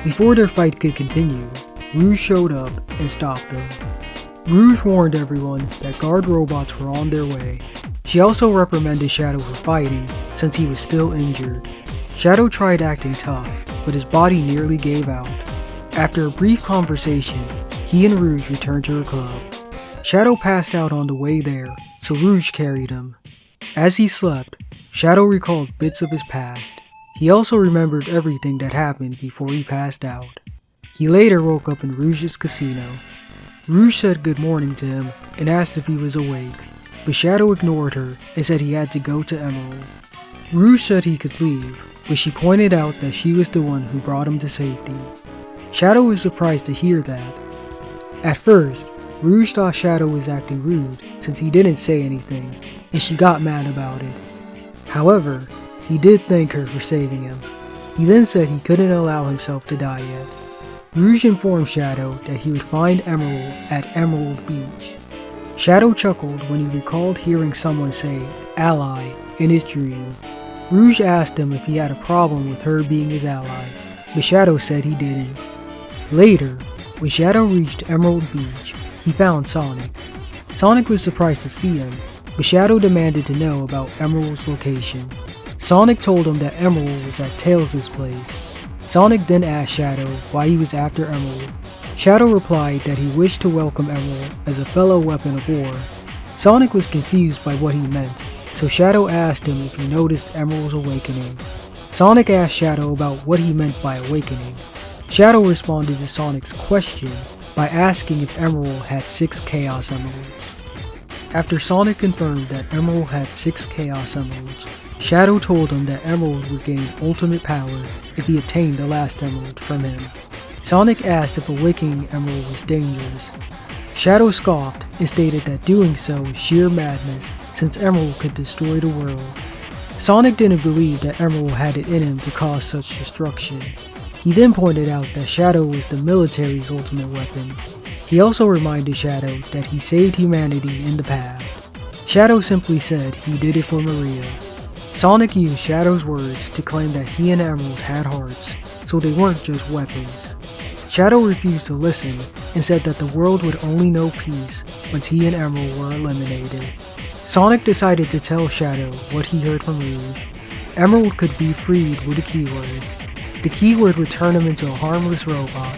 Before their fight could continue, Rouge showed up and stopped them. Rouge warned everyone that guard robots were on their way. She also reprimanded Shadow for fighting, since he was still injured. Shadow tried acting tough, but his body nearly gave out. After a brief conversation, he and Rouge returned to her club. Shadow passed out on the way there, so Rouge carried him. As he slept, Shadow recalled bits of his past. He also remembered everything that happened before he passed out. He later woke up in Rouge's casino. Rouge said good morning to him and asked if he was awake, but Shadow ignored her and said he had to go to Emerald. Rouge said he could leave, but she pointed out that she was the one who brought him to safety. Shadow was surprised to hear that. At first, Rouge thought Shadow was acting rude since he didn't say anything, and she got mad about it. However, he did thank her for saving him. He then said he couldn't allow himself to die yet. Rouge informed Shadow that he would find Emerald at Emerald Beach. Shadow chuckled when he recalled hearing someone say "ally" in his dream. Rouge asked him if he had a problem with her being his ally, but Shadow said he didn't. Later, when Shadow reached Emerald Beach, he found Sonic. Sonic was surprised to see him, but Shadow demanded to know about Emerald's location. Sonic told him that Emerald was at Tails' place. Sonic then asked Shadow why he was after Emerald. Shadow replied that he wished to welcome Emerald as a fellow weapon of war. Sonic was confused by what he meant, so Shadow asked him if he noticed Emerald's awakening. Sonic asked Shadow about what he meant by awakening. Shadow responded to Sonic's question by asking if Emerald had 6 Chaos Emeralds. After Sonic confirmed that Emerald had 6 Chaos Emeralds, Shadow told him that Emerald would gain ultimate power if he obtained the last emerald from him. Sonic asked if awakening Emerald was dangerous. Shadow scoffed and stated that doing so was sheer madness since Emerald could destroy the world. Sonic didn't believe that Emerald had it in him to cause such destruction. He then pointed out that Shadow was the military's ultimate weapon. He also reminded Shadow that he saved humanity in the past. Shadow simply said he did it for Maria. Sonic used Shadow's words to claim that he and Emerald had hearts, so they weren't just weapons. Shadow refused to listen and said that the world would only know peace once he and Emerald were eliminated. Sonic decided to tell Shadow what he heard from Rouge. Emerald could be freed with a keyword. The keyword would turn him into a harmless robot.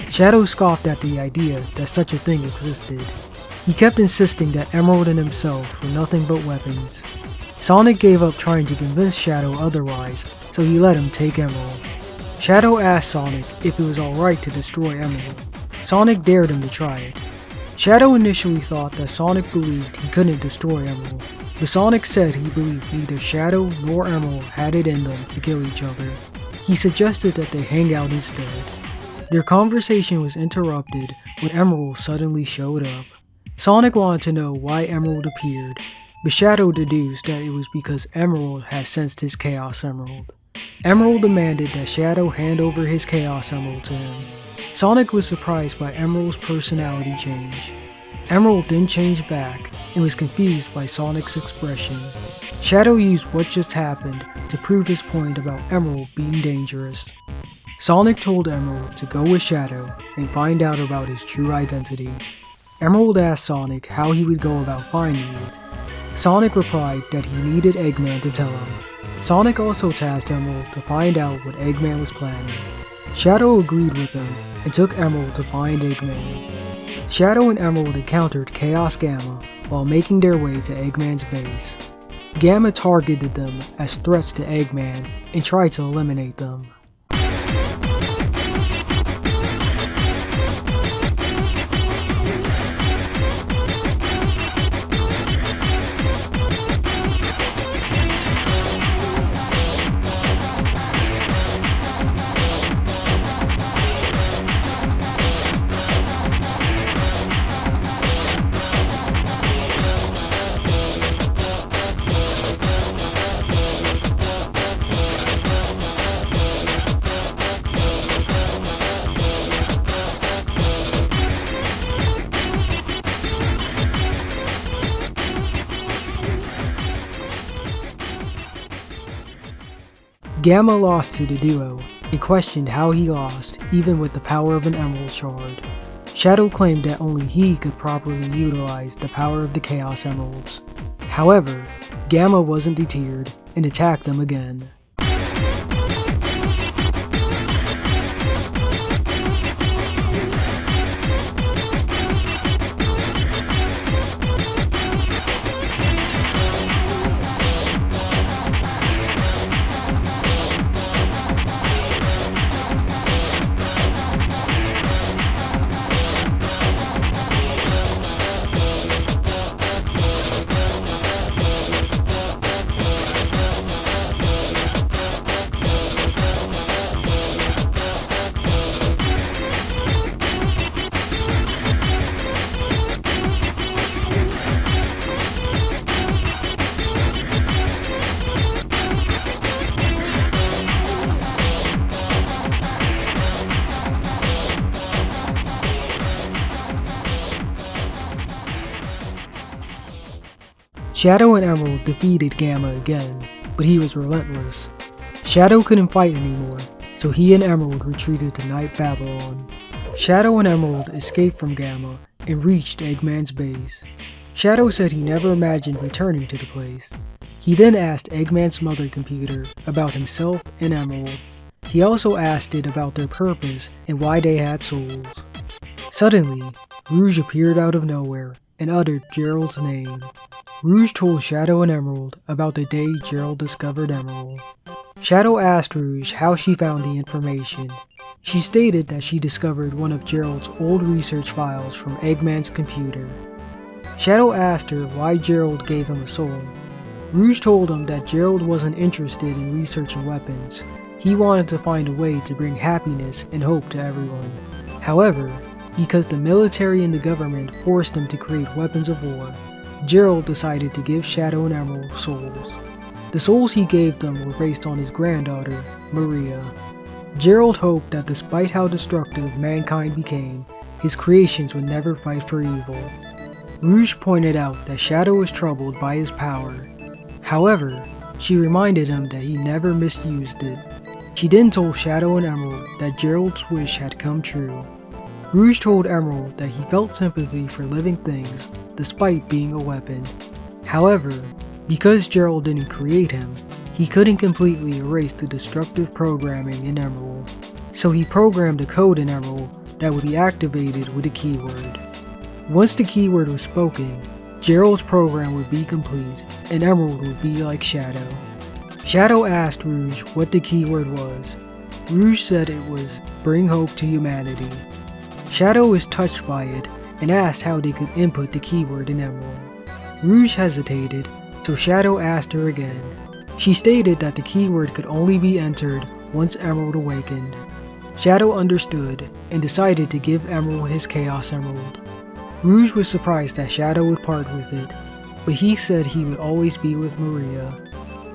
Shadow scoffed at the idea that such a thing existed. He kept insisting that Emerald and himself were nothing but weapons. Sonic gave up trying to convince Shadow otherwise, so he let him take Emerald. Shadow asked Sonic if it was alright to destroy Emerald. Sonic dared him to try it. Shadow initially thought that Sonic believed he couldn't destroy Emerald, but Sonic said he believed neither Shadow nor Emerald had it in them to kill each other. He suggested that they hang out instead. Their conversation was interrupted when Emerald suddenly showed up. Sonic wanted to know why Emerald appeared, but Shadow deduced that it was because Emerald had sensed his Chaos Emerald. Emerald demanded that Shadow hand over his Chaos Emerald to him. Sonic was surprised by Emerald's personality change. Emerald then changed back and was confused by Sonic's expression. Shadow used what just happened to prove his point about Emerald being dangerous. Sonic told Emerald to go with Shadow and find out about his true identity. Emerald asked Sonic how he would go about finding it. Sonic replied that he needed Eggman to tell him. Sonic also tasked Emerald to find out what Eggman was planning. Shadow agreed with him and took Emerald to find Eggman. Shadow and Emerald encountered Chaos Gamma while making their way to Eggman's base. Gamma targeted them as threats to Eggman and tried to eliminate them. Gamma lost to the duo and questioned how he lost even with the power of an Emerald Shard. Shadow claimed that only he could properly utilize the power of the Chaos Emeralds. However, Gamma wasn't deterred and attacked them again. Shadow and Emerald defeated Gamma again, but he was relentless. Shadow couldn't fight anymore, so he and Emerald retreated to Night Babylon. Shadow and Emerald escaped from Gamma and reached Eggman's base. Shadow said he never imagined returning to the place. He then asked Eggman's mother computer about himself and Emerald. He also asked it about their purpose and why they had souls. Suddenly, Rouge appeared out of nowhere and uttered Gerald's name. Rouge told Shadow and Emerald about the day Gerald discovered Emerald. Shadow asked Rouge how she found the information. She stated that she discovered one of Gerald's old research files from Eggman's computer. Shadow asked her why Gerald gave him a soul. Rouge told him that Gerald wasn't interested in researching weapons. He wanted to find a way to bring happiness and hope to everyone. However, because the military and the government forced him to create weapons of war, Gerald decided to give Shadow and Emerald souls. The souls he gave them were based on his granddaughter, Maria. Gerald hoped that despite how destructive mankind became, his creations would never fight for evil. Rouge pointed out that Shadow was troubled by his power. However, she reminded him that he never misused it. She then told Shadow and Emerald that Gerald's wish had come true. Rouge told Emerald that he felt sympathy for living things despite being a weapon. However, because Gerald didn't create him, he couldn't completely erase the destructive programming in Emerald. So he programmed a code in Emerald that would be activated with a keyword. Once the keyword was spoken, Gerald's program would be complete, and Emerald would be like Shadow. Shadow asked Rouge what the keyword was. Rouge said it was "Bring Hope to Humanity." Shadow was touched by it and asked how they could input the keyword in Emerald. Rouge hesitated, so Shadow asked her again. She stated that the keyword could only be entered once Emerald awakened. Shadow understood and decided to give Emerald his Chaos Emerald. Rouge was surprised that Shadow would part with it, but he said he would always be with Maria.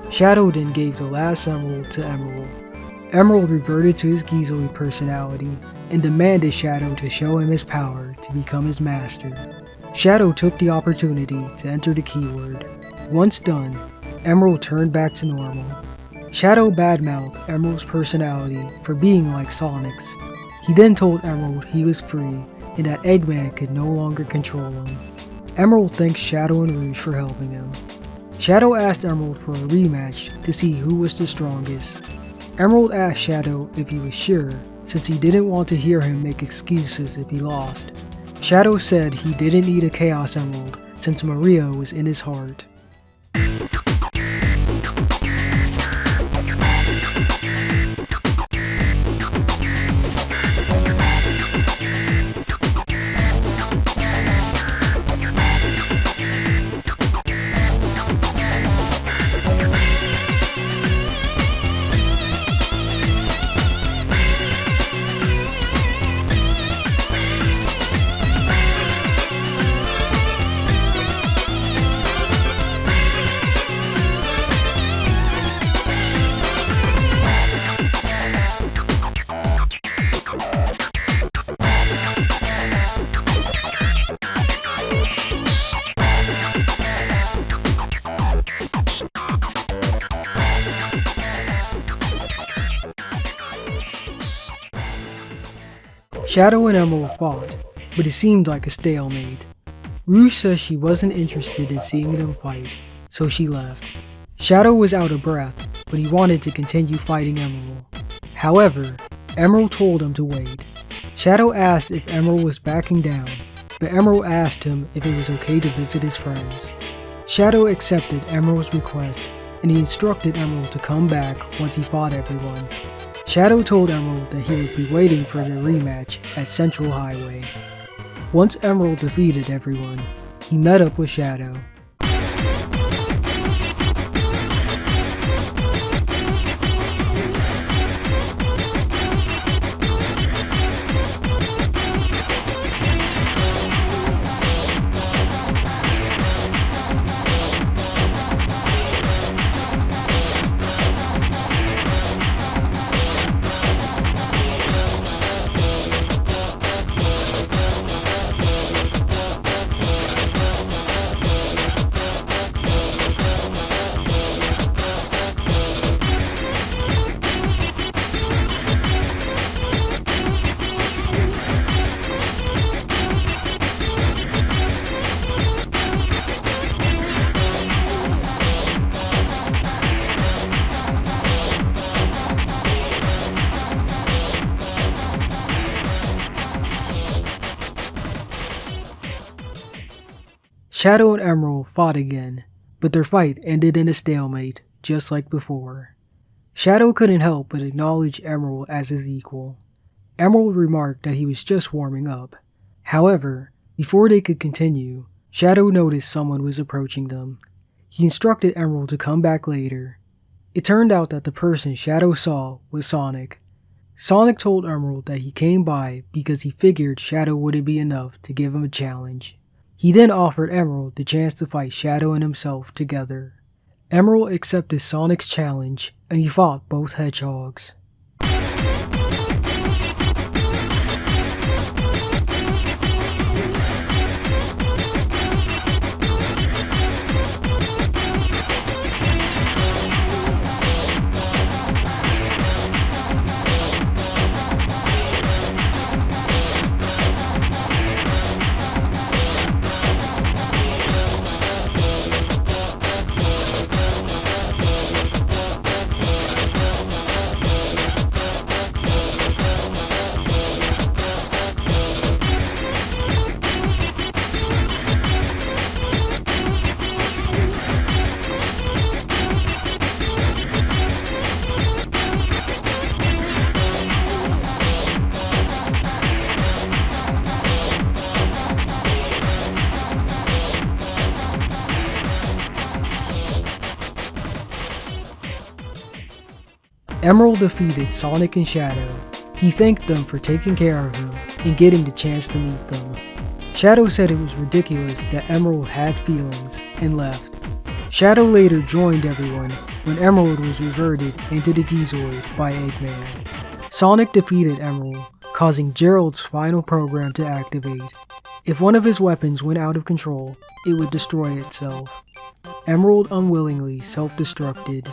Shadow then gave the last emerald to Emerald. Emerald reverted to his geezoid personality and demanded Shadow to show him his power to become his master. Shadow took the opportunity to enter the keyword. Once done, Emerald turned back to normal. Shadow badmouthed Emerald's personality for being like Sonic's. He then told Emerald he was free and that Eggman could no longer control him. Emerald thanked Shadow and Rouge for helping him. Shadow asked Emerald for a rematch to see who was the strongest. Emerald asked Shadow if he was sure, since he didn't want to hear him make excuses if he lost. Shadow said he didn't need a Chaos Emerald since Maria was in his heart. Shadow and Emerald fought, but it seemed like a stalemate. Rouge says she wasn't interested in seeing them fight, so she left. Shadow was out of breath, but he wanted to continue fighting Emerald. However, Emerald told him to wait. Shadow asked if Emerald was backing down, but Emerald asked him if it was okay to visit his friends. Shadow accepted Emerald's request, and he instructed Emerald to come back once he fought everyone. Shadow told Emerald that he would be waiting for their rematch at Central Highway. Once Emerald defeated everyone, he met up with Shadow. Shadow and Emerald fought again, but their fight ended in a stalemate, just like before. Shadow couldn't help but acknowledge Emerald as his equal. Emerald remarked that he was just warming up. However, before they could continue, Shadow noticed someone was approaching them. He instructed Emerald to come back later. It turned out that the person Shadow saw was Sonic. Sonic told Emerald that he came by because he figured Shadow wouldn't be enough to give him a challenge. He then offered Emerald the chance to fight Shadow and himself together. Emerald accepted Sonic's challenge and he fought both hedgehogs. Emerald defeated Sonic and Shadow. He thanked them for taking care of him and getting the chance to meet them. Shadow said it was ridiculous that Emerald had feelings and left. Shadow later joined everyone when Emerald was reverted into the Gizoid by Eggman. Sonic defeated Emerald, causing Gerald's final program to activate. If one of his weapons went out of control, it would destroy itself. Emerald unwillingly self-destructed.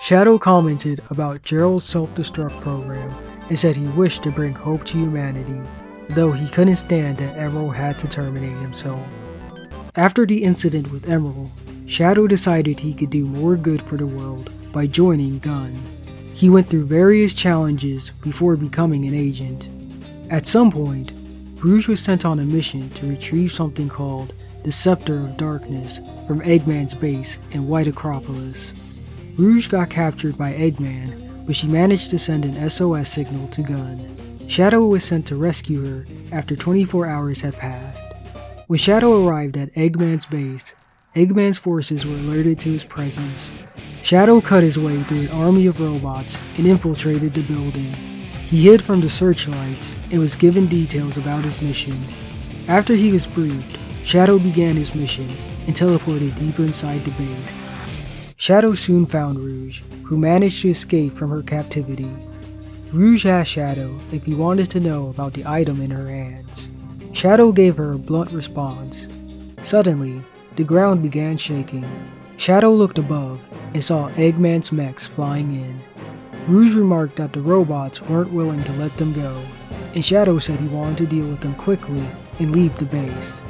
Shadow commented about Gerald's self-destruct program and said he wished to bring hope to humanity, though he couldn't stand that Emerald had to terminate himself. After the incident with Emerald, Shadow decided he could do more good for the world by joining Gun. He went through various challenges before becoming an agent. At some point, Rouge was sent on a mission to retrieve something called the Scepter of Darkness from Eggman's base in White Acropolis. Rouge got captured by Eggman, but she managed to send an SOS signal to Gun. Shadow was sent to rescue her after 24 hours had passed. When Shadow arrived at Eggman's base, Eggman's forces were alerted to his presence. Shadow cut his way through an army of robots and infiltrated the building. He hid from the searchlights and was given details about his mission. After he was briefed, Shadow began his mission and teleported deeper inside the base. Shadow soon found Rouge, who managed to escape from her captivity. Rouge asked Shadow if he wanted to know about the item in her hands. Shadow gave her a blunt response. Suddenly, the ground began shaking. Shadow looked above and saw Eggman's mechs flying in. Rouge remarked that the robots weren't willing to let them go, and Shadow said he wanted to deal with them quickly and leave the base.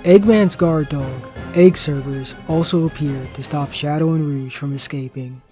Eggman's guard dog, Egg Servers, also appeared to stop Shadow and Rouge from escaping.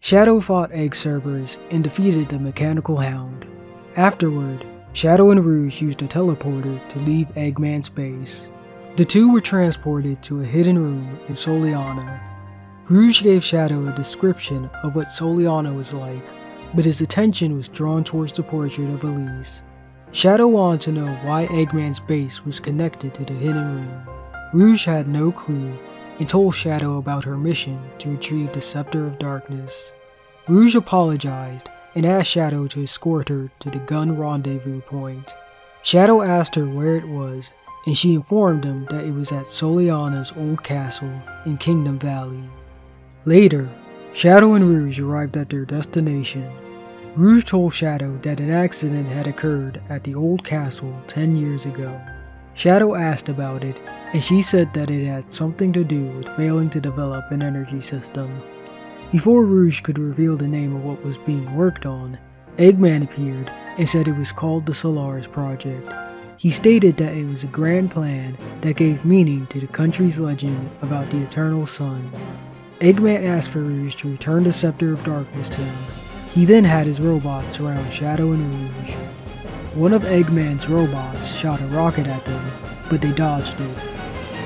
Shadow fought Egg Servers and defeated the Mechanical Hound. Afterward, Shadow and Rouge used a teleporter to leave Eggman's base. The two were transported to a hidden room in Soliana. Rouge gave Shadow a description of what Soliana was like, but his attention was drawn towards the portrait of Elise. Shadow wanted to know why Eggman's base was connected to the hidden room. Rouge had no clue and told Shadow about her mission to retrieve the Scepter of Darkness. Rouge apologized and asked Shadow to escort her to the gun rendezvous point. Shadow asked her where it was, and she informed him that it was at Soliana's old castle in Kingdom Valley. Later, Shadow and Rouge arrived at their destination. Rouge told Shadow that an accident had occurred at the old castle 10 years ago. Shadow asked about it, and she said that it had something to do with failing to develop an energy system. Before Rouge could reveal the name of what was being worked on, Eggman appeared and said it was called the Solaris Project. He stated that it was a grand plan that gave meaning to the country's legend about the eternal sun. Eggman asked for Rouge to return the Scepter of Darkness to him. He then had his robots surround Shadow and Rouge. One of Eggman's robots shot a rocket at them, but they dodged it.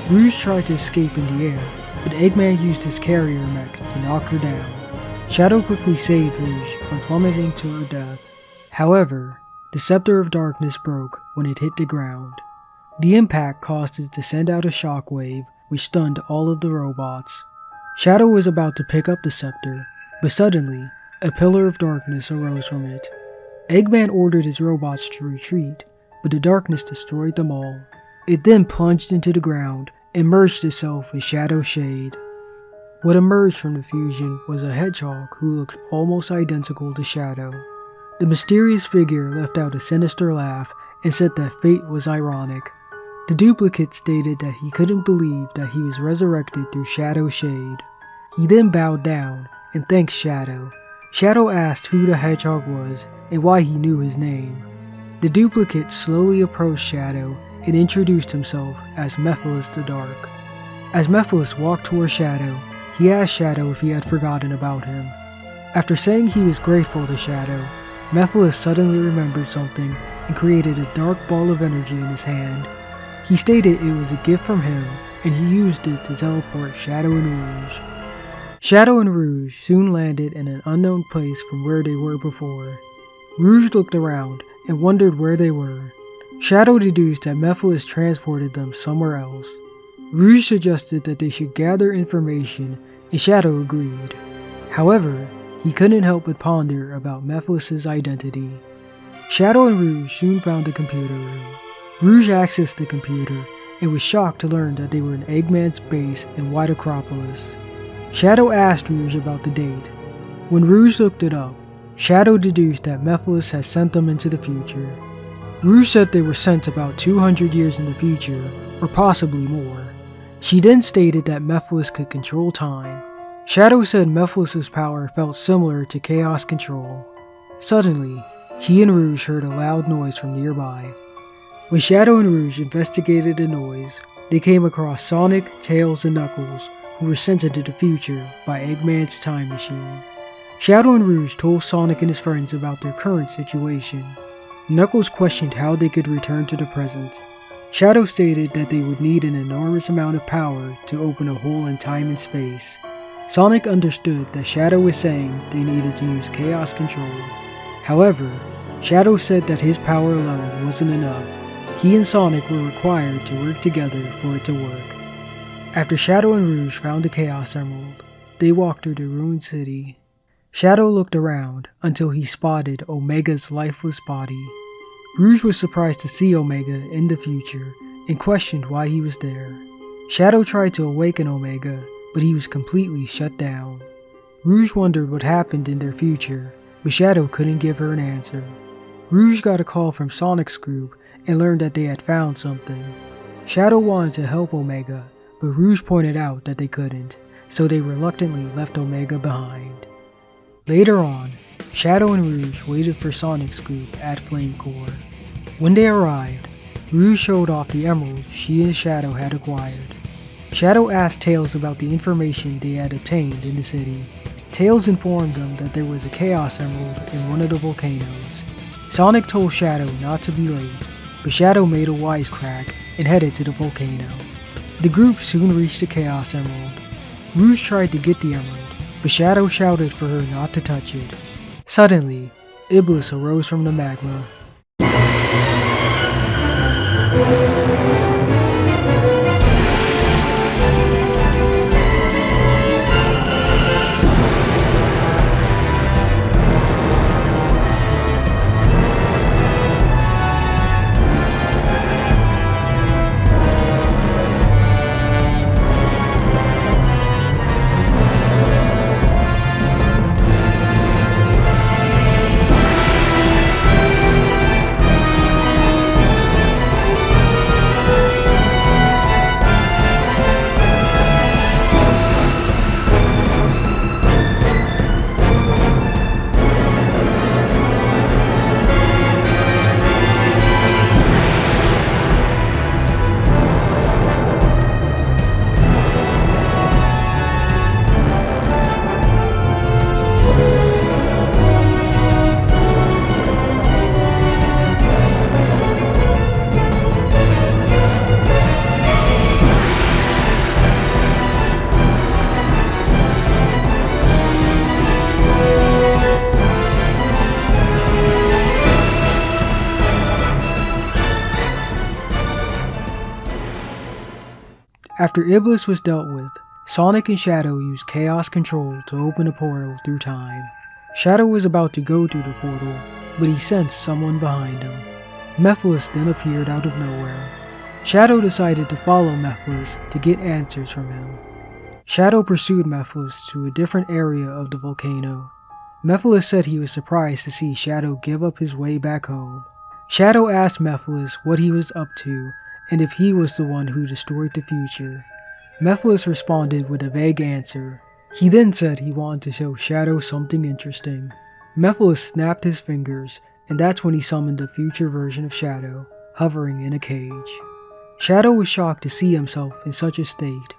Rouge tried to escape in the air, but Eggman used his carrier mech to knock her down. Shadow quickly saved Rouge from plummeting to her death. However, the Scepter of Darkness broke when it hit the ground. The impact caused it to send out a shockwave, which stunned all of the robots. Shadow was about to pick up the scepter, but suddenly, a pillar of darkness arose from it. Eggman ordered his robots to retreat, but the darkness destroyed them all. It then plunged into the ground and merged itself with Shadow's shade. What emerged from the fusion was a hedgehog who looked almost identical to Shadow. The mysterious figure left out a sinister laugh and said that fate was ironic. The duplicate stated that he couldn't believe that he was resurrected through Shadow's shade. He then bowed down and thanked Shadow. Shadow asked who the hedgehog was and why he knew his name. The duplicate slowly approached Shadow and introduced himself as Mephiles the Dark. As Mephiles walked toward Shadow, he asked Shadow if he had forgotten about him. After saying he was grateful to Shadow, Mephiles suddenly remembered something and created a dark ball of energy in his hand. He stated it was a gift from him and he used it to teleport Shadow and Rouge. Shadow and Rouge soon landed in an unknown place from where they were before. Rouge looked around and wondered where they were. Shadow deduced that Mephiles transported them somewhere else. Rouge suggested that they should gather information and Shadow agreed. However, he couldn't help but ponder about Mephiles' identity. Shadow and Rouge soon found the computer room. Rouge accessed the computer and was shocked to learn that they were in Eggman's base in White Acropolis. Shadow asked Rouge about the date. When Rouge looked it up, Shadow deduced that Mephiles had sent them into the future. Rouge said they were sent about 200 years in the future, or possibly more. She then stated that Mephiles could control time. Shadow said Mephiles' power felt similar to chaos control. Suddenly, he and Rouge heard a loud noise from nearby. When Shadow and Rouge investigated the noise, they came across Sonic, Tails, and Knuckles, who were sent into the future by Eggman's time machine. Shadow and Rouge told Sonic and his friends about their current situation. Knuckles questioned how they could return to the present. Shadow stated that they would need an enormous amount of power to open a hole in time and space. Sonic understood that Shadow was saying they needed to use chaos control. However, Shadow said that his power alone wasn't enough. He and Sonic were required to work together for it to work. After Shadow and Rouge found the Chaos Emerald, they walked through the ruined city. Shadow looked around until he spotted Omega's lifeless body. Rouge was surprised to see Omega in the future and questioned why he was there. Shadow tried to awaken Omega, but he was completely shut down. Rouge wondered what happened in their future, but Shadow couldn't give her an answer. Rouge got a call from Sonic's group and learned that they had found something. Shadow wanted to help Omega, but Rouge pointed out that they couldn't, so they reluctantly left Omega behind. Later on, Shadow and Rouge waited for Sonic's group at Flame Core. When they arrived, Rouge showed off the emerald she and Shadow had acquired. Shadow asked Tails about the information they had obtained in the city. Tails informed them that there was a Chaos Emerald in one of the volcanoes. Sonic told Shadow not to be late, but Shadow made a wisecrack and headed to the volcano. The group soon reached the Chaos Emerald. Rouge tried to get the emerald, but Shadow shouted for her not to touch it. Suddenly, Iblis arose from the magma. After Iblis was dealt with, Sonic and Shadow used Chaos Control to open a portal through time. Shadow was about to go through the portal, but he sensed someone behind him. Mephiles then appeared out of nowhere. Shadow decided to follow Mephiles to get answers from him. Shadow pursued Mephiles to a different area of the volcano. Mephiles said he was surprised to see Shadow give up his way back home. Shadow asked Mephiles what he was up to and if he was the one who destroyed the future. Mephiles responded with a vague answer. He then said he wanted to show Shadow something interesting. Mephiles snapped his fingers, and that's when he summoned a future version of Shadow, hovering in a cage. Shadow was shocked to see himself in such a state.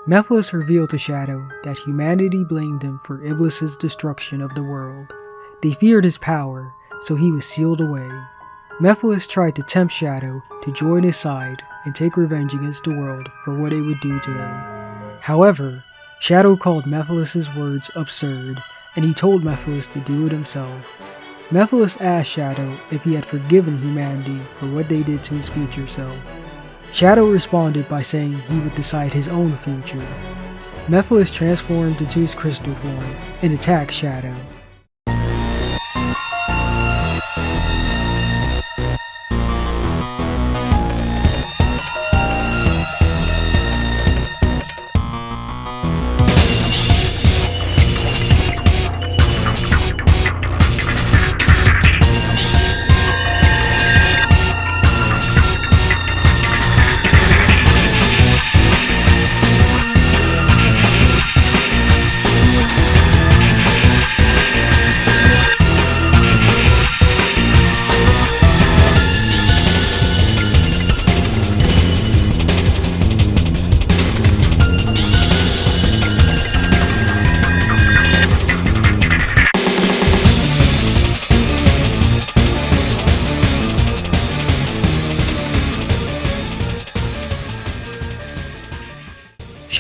Mephiles revealed to Shadow that humanity blamed him for Iblis's destruction of the world. They feared his power, so he was sealed away. Mephiles tried to tempt Shadow to join his side and take revenge against the world for what it would do to him. However, Shadow called Mephiles' words absurd, and he told Mephiles to do it himself. Mephiles asked Shadow if he had forgiven humanity for what they did to his future self. Shadow responded by saying he would decide his own future. Mephiles transformed into his crystal form and attacked Shadow.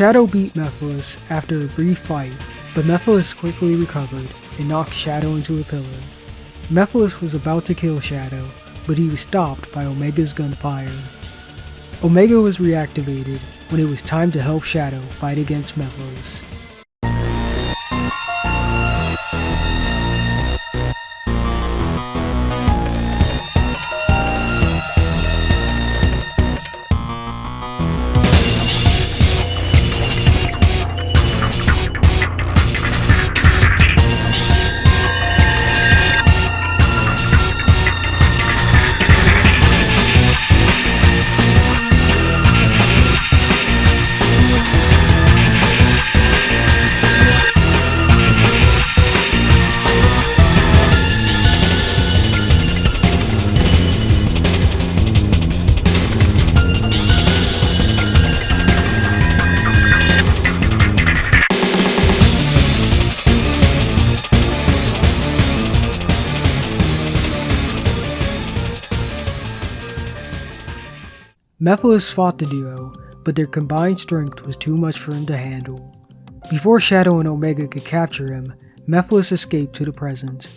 Shadow beat Mephiles after a brief fight, but Mephiles quickly recovered and knocked Shadow into a pillar. Mephiles was about to kill Shadow, but he was stopped by Omega's gunfire. Omega was reactivated when it was time to help Shadow fight against Mephiles. Mephiles fought the duo, but their combined strength was too much for him to handle. Before Shadow and Omega could capture him, Mephiles escaped to the present.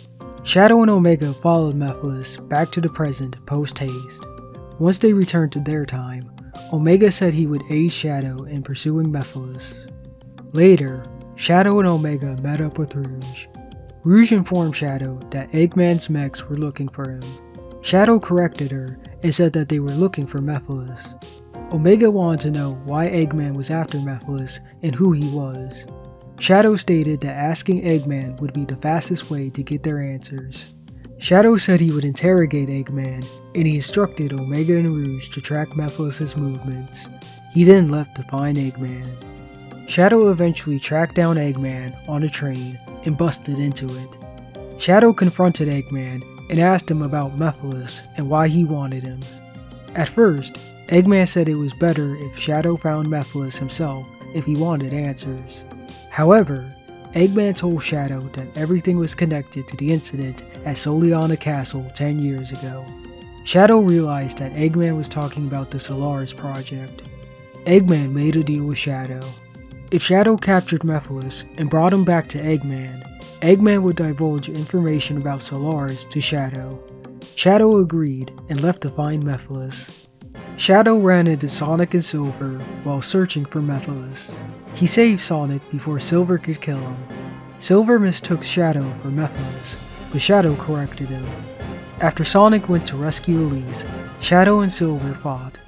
Shadow and Omega followed Mephiles back to the present post-haste. Once they returned to their time, Omega said he would aid Shadow in pursuing Mephiles. Later, Shadow and Omega met up with Rouge. Rouge informed Shadow that Eggman's mechs were looking for him. Shadow corrected her and said that they were looking for Mephiles. Omega wanted to know why Eggman was after Mephiles and who he was. Shadow stated that asking Eggman would be the fastest way to get their answers. Shadow said he would interrogate Eggman, and he instructed Omega and Rouge to track Mephiles' movements. He then left to find Eggman. Shadow eventually tracked down Eggman on a train and busted into it. Shadow confronted Eggman and asked him about Mephiles and why he wanted him. At first, Eggman said it was better if Shadow found Mephiles himself if he wanted answers. However, Eggman told Shadow that everything was connected to the incident at Soliana Castle 10 years ago. Shadow realized that Eggman was talking about the Solaris project. Eggman made a deal with Shadow. If Shadow captured Mephiles and brought him back to Eggman, Eggman would divulge information about Solaris to Shadow. Shadow agreed and left to find Mephiles. Shadow ran into Sonic and Silver while searching for Mephiles. He saved Sonic before Silver could kill him. Silver mistook Shadow for Mephiles, but Shadow corrected him. After Sonic went to rescue Elise, Shadow and Silver fought.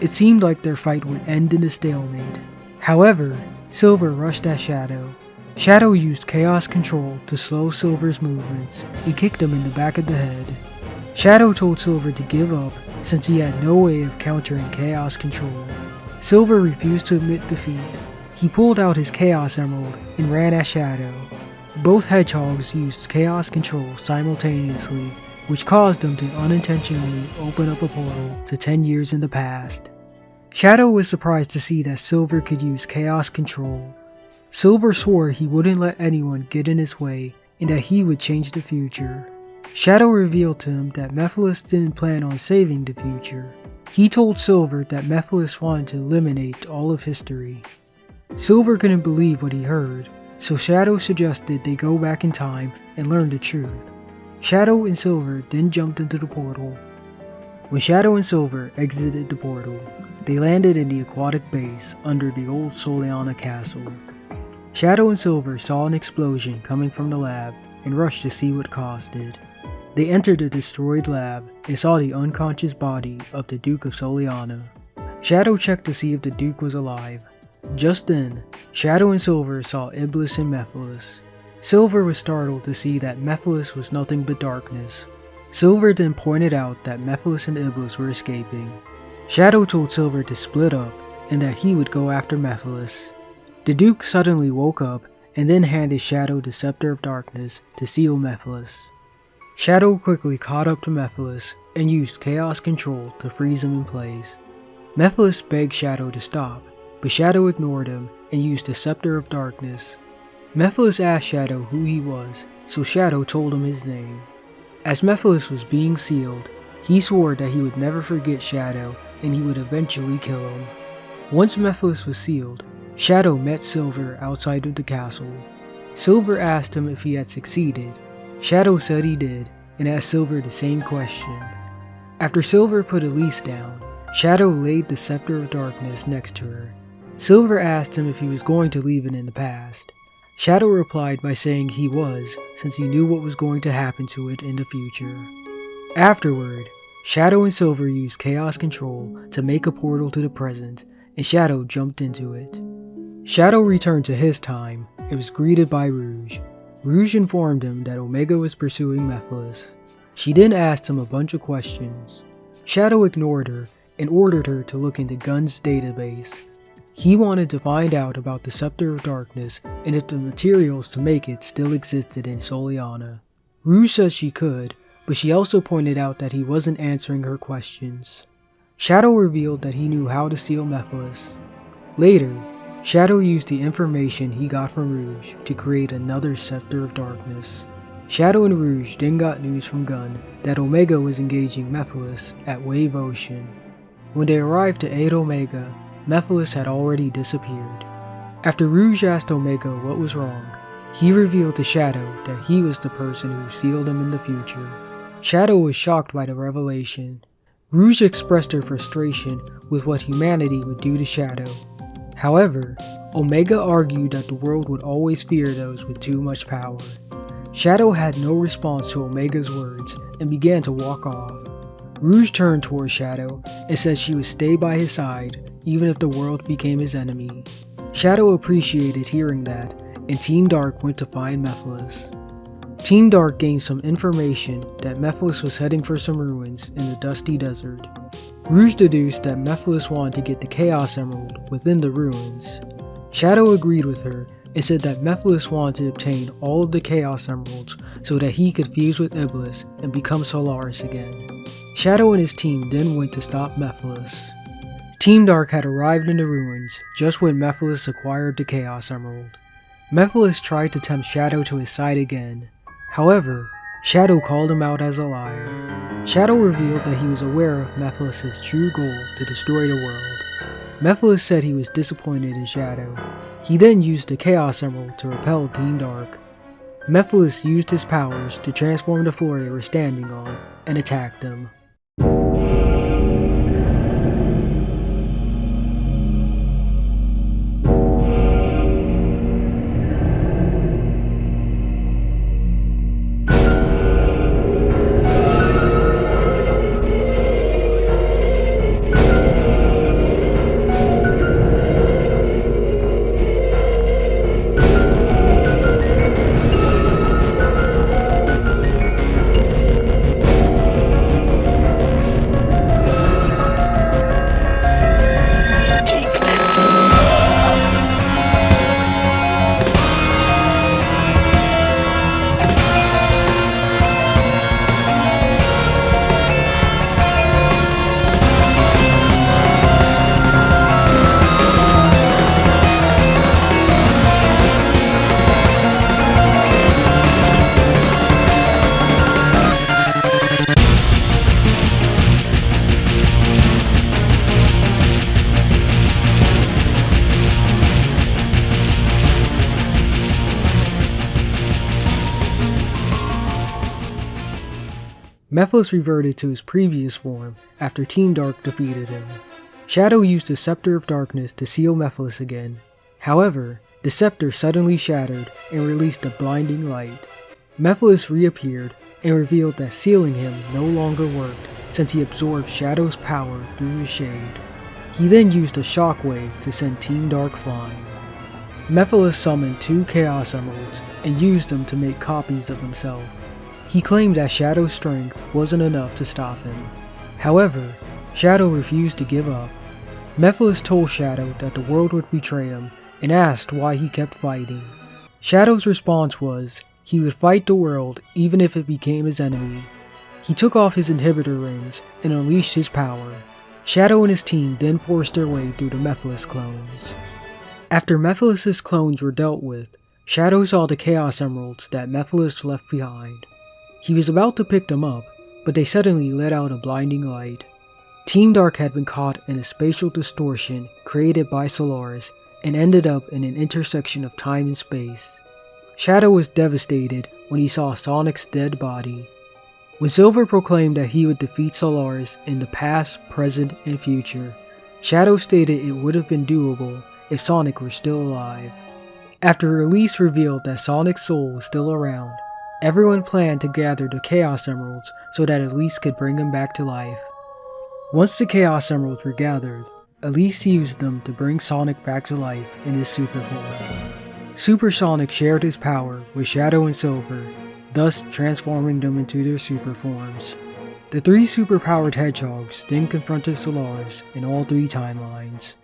It seemed like their fight would end in a stalemate. However, Silver rushed at Shadow. Shadow used Chaos Control to slow Silver's movements and kicked him in the back of the head. Shadow told Silver to give up since he had no way of countering Chaos Control. Silver refused to admit defeat. He pulled out his Chaos Emerald and ran at Shadow. Both hedgehogs used Chaos Control simultaneously, which caused them to unintentionally open up a portal to 10 years in the past. Shadow was surprised to see that Silver could use Chaos Control. Silver swore he wouldn't let anyone get in his way and that he would change the future. Shadow revealed to him that Mephiles didn't plan on saving the future. He told Silver that Mephiles wanted to eliminate all of history. Silver couldn't believe what he heard, so Shadow suggested they go back in time and learn the truth. Shadow and Silver then jumped into the portal. When Shadow and Silver exited the portal, they landed in the aquatic base under the old Soliana Castle. Shadow and Silver saw an explosion coming from the lab and rushed to see what caused it. They entered the destroyed lab and saw the unconscious body of the Duke of Soliana. Shadow checked to see if the Duke was alive. Just then, Shadow and Silver saw Iblis and Mephiles. Silver was startled to see that Mephiles was nothing but darkness. Silver then pointed out that Mephiles and Iblis were escaping. Shadow told Silver to split up and that he would go after Mephiles. The Duke suddenly woke up and then handed Shadow the Scepter of Darkness to seal Mephiles. Shadow quickly caught up to Mephiles and used Chaos Control to freeze him in place. Mephiles begged Shadow to stop, but Shadow ignored him and used the Scepter of Darkness. Mephiles asked Shadow who he was, so Shadow told him his name. As Mephiles was being sealed, he swore that he would never forget Shadow and he would eventually kill him. Once Mephiles was sealed, Shadow met Silver outside of the castle. Silver asked him if he had succeeded. Shadow said he did and asked Silver the same question. After Silver put Elise down, Shadow laid the Scepter of Darkness next to her. Silver asked him if he was going to leave it in the past. Shadow replied by saying he was, since he knew what was going to happen to it in the future. Afterward, Shadow and Silver used Chaos Control to make a portal to the present, and Shadow jumped into it. Shadow returned to his time and was greeted by Rouge. Rouge informed him that Omega was pursuing Mephiles. She then asked him a bunch of questions. Shadow ignored her and ordered her to look into Gun's database. He wanted to find out about the Scepter of Darkness and if the materials to make it still existed in Soliana. Rouge said she could, but she also pointed out that he wasn't answering her questions. Shadow revealed that he knew how to seal Mephiles. Later, Shadow used the information he got from Rouge to create another Scepter of Darkness. Shadow and Rouge then got news from Gun that Omega was engaging Mephiles at Wave Ocean. When they arrived to aid Omega, Mephiles had already disappeared. After Rouge asked Omega what was wrong, he revealed to Shadow that he was the person who sealed him in the future. Shadow was shocked by the revelation. Rouge expressed her frustration with what humanity would do to Shadow. However, Omega argued that the world would always fear those with too much power. Shadow had no response to Omega's words and began to walk off. Rouge turned towards Shadow and said she would stay by his side even if the world became his enemy. Shadow appreciated hearing that, and Team Dark went to find Mephiles. Team Dark gained some information that Mephiles was heading for some ruins in the dusty desert. Rouge deduced that Mephiles wanted to get the Chaos Emerald within the ruins. Shadow agreed with her and said that Mephiles wanted to obtain all of the Chaos Emeralds so that he could fuse with Iblis and become Solaris again. Shadow and his team then went to stop Mephiles. Team Dark had arrived in the ruins just when Mephiles acquired the Chaos Emerald. Mephiles tried to tempt Shadow to his side again. However, Shadow called him out as a liar. Shadow revealed that he was aware of Mephiles' true goal to destroy the world. Mephiles said he was disappointed in Shadow. He then used the Chaos Emerald to repel Team Dark. Mephiles used his powers to transform the floor they were standing on and attacked them. Mephiles reverted to his previous form after Team Dark defeated him. Shadow used the Scepter of Darkness to seal Mephiles again. However, the scepter suddenly shattered and released a blinding light. Mephiles reappeared and revealed that sealing him no longer worked since he absorbed Shadow's power through his shade. He then used a shockwave to send Team Dark flying. Mephiles summoned 2 Chaos Emeralds and used them to make copies of himself. He claimed that Shadow's strength wasn't enough to stop him. However, Shadow refused to give up. Mephiles told Shadow that the world would betray him and asked why he kept fighting. Shadow's response was he would fight the world even if it became his enemy. He took off his inhibitor rings and unleashed his power. Shadow and his team then forced their way through the Mephiles clones. After Mephiles' clones were dealt with, Shadow saw the Chaos Emeralds that Mephiles left behind. He was about to pick them up, but they suddenly let out a blinding light. Team Dark had been caught in a spatial distortion created by Solaris and ended up in an intersection of time and space. Shadow was devastated when he saw Sonic's dead body. When Silver proclaimed that he would defeat Solaris in the past, present, and future, Shadow stated it would have been doable if Sonic were still alive. After release revealed that Sonic's soul was still around, everyone planned to gather the Chaos Emeralds so that Elise could bring him back to life. Once the Chaos Emeralds were gathered, Elise used them to bring Sonic back to life in his super form. Super Sonic shared his power with Shadow and Silver, thus transforming them into their super forms. The three super-powered hedgehogs then confronted Solaris in all three timelines.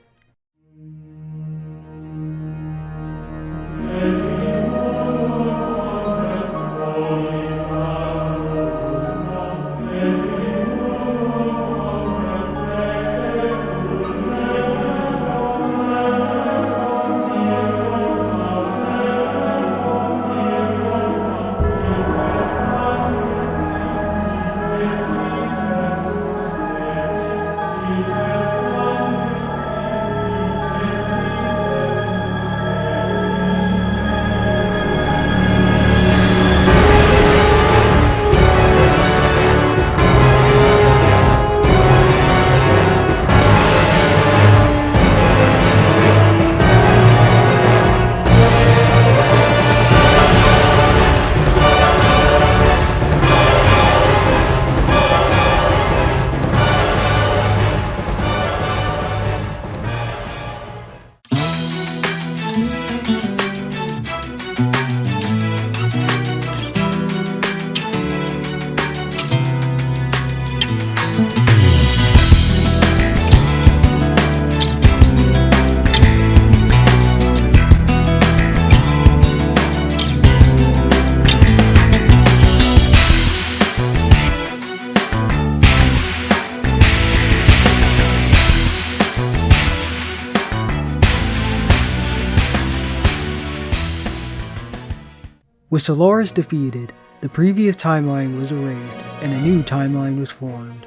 With Solaris defeated, the previous timeline was erased and a new timeline was formed.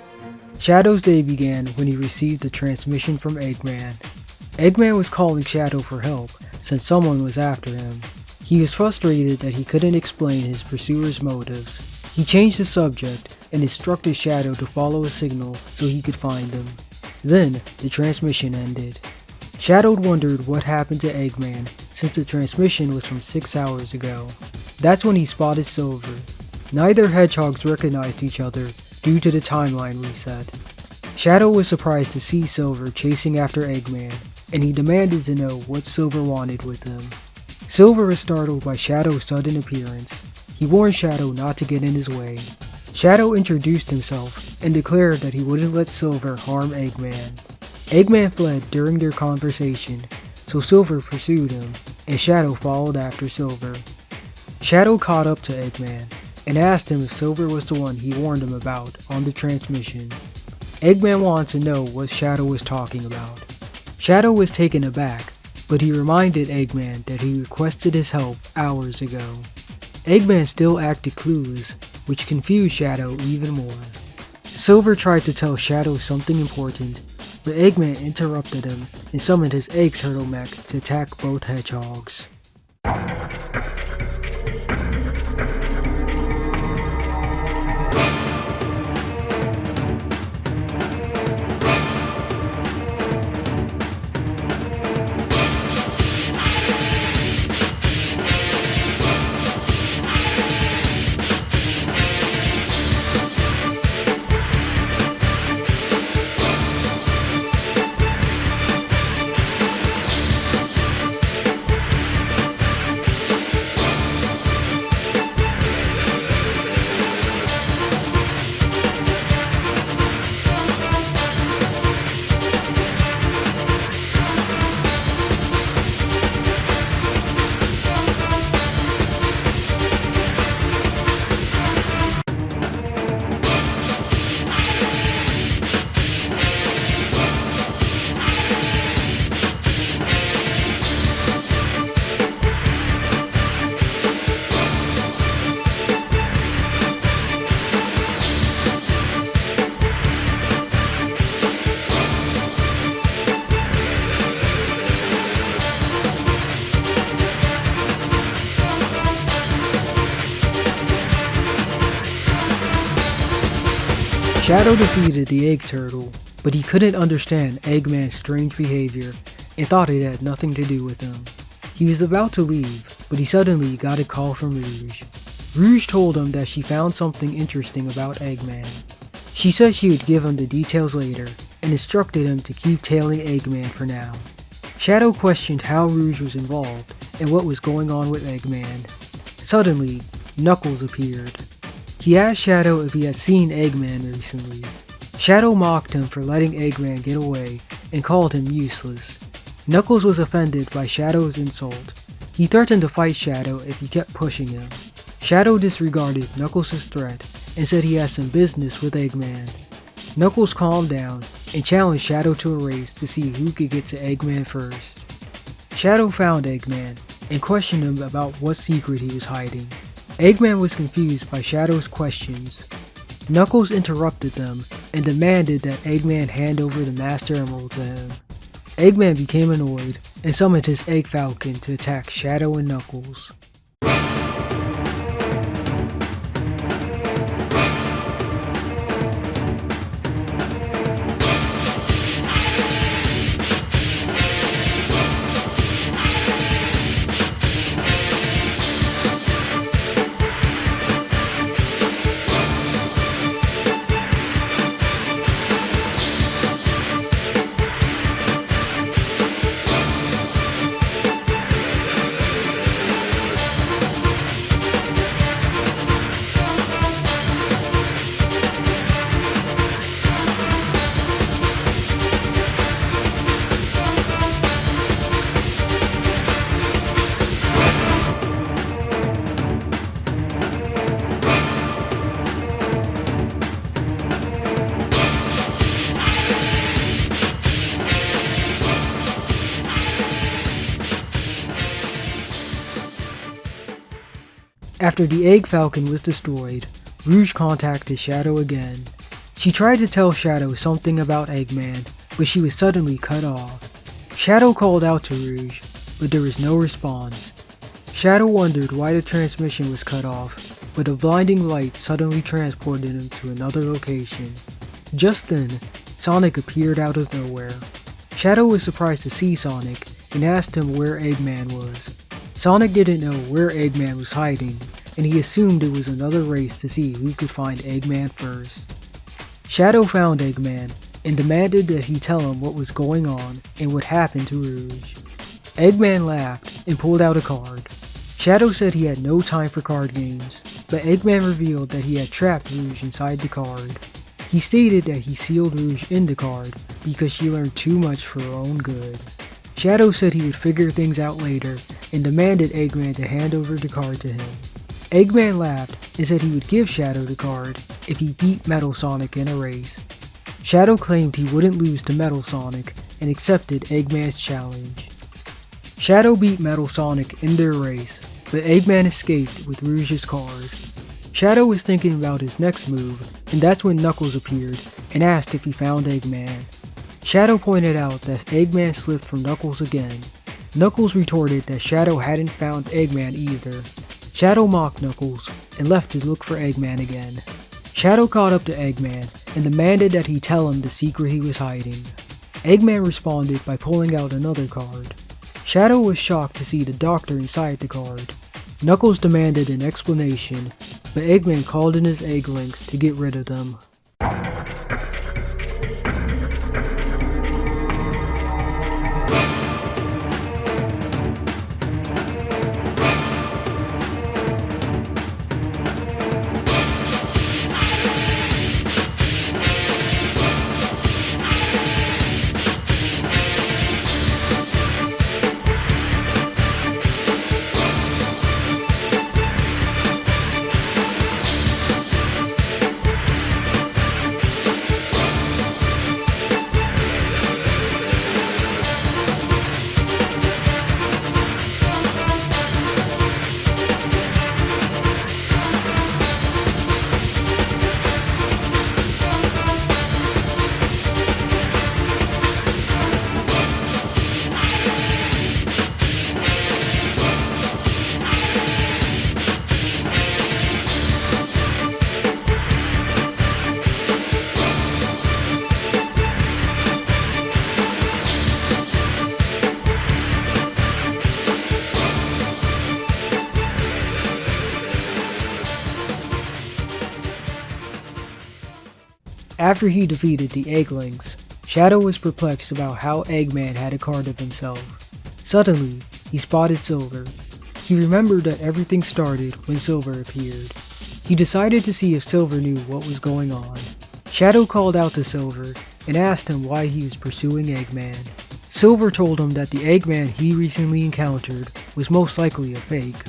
Shadow's day began when he received a transmission from Eggman. Eggman was calling Shadow for help since someone was after him. He was frustrated that he couldn't explain his pursuer's motives. He changed the subject and instructed Shadow to follow a signal so he could find them. Then, the transmission ended. Shadow wondered what happened to Eggman since the transmission was from 6 hours ago. That's when he spotted Silver. Neither hedgehogs recognized each other due to the timeline reset. Shadow was surprised to see Silver chasing after Eggman, and he demanded to know what Silver wanted with him. Silver was startled by Shadow's sudden appearance. He warned Shadow not to get in his way. Shadow introduced himself and declared that he wouldn't let Silver harm Eggman. Eggman fled during their conversation, so Silver pursued him, and Shadow followed after Silver. Shadow caught up to Eggman and asked him if Silver was the one he warned him about on the transmission. Eggman wanted to know what Shadow was talking about. Shadow was taken aback, but he reminded Eggman that he requested his help hours ago. Eggman still acted clueless, which confused Shadow even more. Silver tried to tell Shadow something important, but Eggman interrupted him and summoned his egg turtle mech to attack both hedgehogs. Shadow defeated the egg turtle, but he couldn't understand Eggman's strange behavior and thought it had nothing to do with him. He was about to leave, but he suddenly got a call from Rouge. Rouge told him that she found something interesting about Eggman. She said she would give him the details later, and instructed him to keep tailing Eggman for now. Shadow questioned how Rouge was involved, and what was going on with Eggman. Suddenly, Knuckles appeared. He asked Shadow if he had seen Eggman recently. Shadow mocked him for letting Eggman get away, and called him useless. Knuckles was offended by Shadow's insult. He threatened to fight Shadow if he kept pushing him. Shadow disregarded Knuckles' threat and said he had some business with Eggman. Knuckles calmed down and challenged Shadow to a race to see who could get to Eggman first. Shadow found Eggman and questioned him about what secret he was hiding. Eggman was confused by Shadow's questions. Knuckles interrupted them and demanded that Eggman hand over the Master Emerald to him. Eggman became annoyed and summoned his Egg Falcon to attack Shadow and Knuckles. After the Egg Falcon was destroyed, Rouge contacted Shadow again. She tried to tell Shadow something about Eggman, but she was suddenly cut off. Shadow called out to Rouge, but there was no response. Shadow wondered why the transmission was cut off, but a blinding light suddenly transported him to another location. Just then, Sonic appeared out of nowhere. Shadow was surprised to see Sonic and asked him where Eggman was. Sonic didn't know where Eggman was hiding, and he assumed it was another race to see who could find Eggman first. Shadow found Eggman and demanded that he tell him what was going on and what happened to Rouge. Eggman laughed and pulled out a card. Shadow said he had no time for card games, but Eggman revealed that he had trapped Rouge inside the card. He stated that he sealed Rouge in the card because she learned too much for her own good. Shadow said he would figure things out later and demanded Eggman to hand over the card to him. Eggman laughed and said he would give Shadow the card if he beat Metal Sonic in a race. Shadow claimed he wouldn't lose to Metal Sonic and accepted Eggman's challenge. Shadow beat Metal Sonic in their race, but Eggman escaped with Rouge's card. Shadow was thinking about his next move, and that's when Knuckles appeared and asked if he found Eggman. Shadow pointed out that Eggman slipped from Knuckles again. Knuckles retorted that Shadow hadn't found Eggman either. Shadow mocked Knuckles and left to look for Eggman again. Shadow caught up to Eggman and demanded that he tell him the secret he was hiding. Eggman responded by pulling out another card. Shadow was shocked to see the doctor inside the card. Knuckles demanded an explanation, but Eggman called in his egg links to get rid of them. After he defeated the Egglings, Shadow was perplexed about how Eggman had a card of himself. Suddenly, he spotted Silver. He remembered that everything started when Silver appeared. He decided to see if Silver knew what was going on. Shadow called out to Silver and asked him why he was pursuing Eggman. Silver told him that the Eggman he recently encountered was most likely a fake.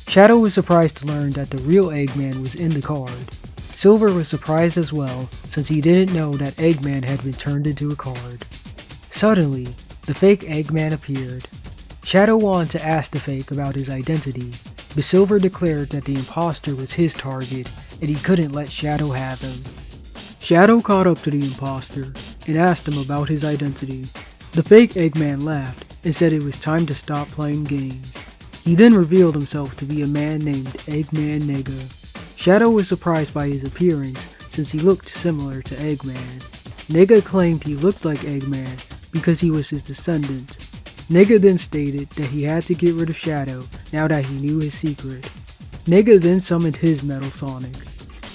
Shadow was surprised to learn that the real Eggman was in the card. Silver was surprised as well, since he didn't know that Eggman had been turned into a card. Suddenly, the fake Eggman appeared. Shadow wanted to ask the fake about his identity, but Silver declared that the imposter was his target and he couldn't let Shadow have him. Shadow caught up to the imposter and asked him about his identity. The fake Eggman laughed and said it was time to stop playing games. He then revealed himself to be a man named Eggman Nega. Shadow was surprised by his appearance since he looked similar to Eggman. Nega claimed he looked like Eggman because he was his descendant. Nega then stated that he had to get rid of Shadow now that he knew his secret. Nega then summoned his Metal Sonic.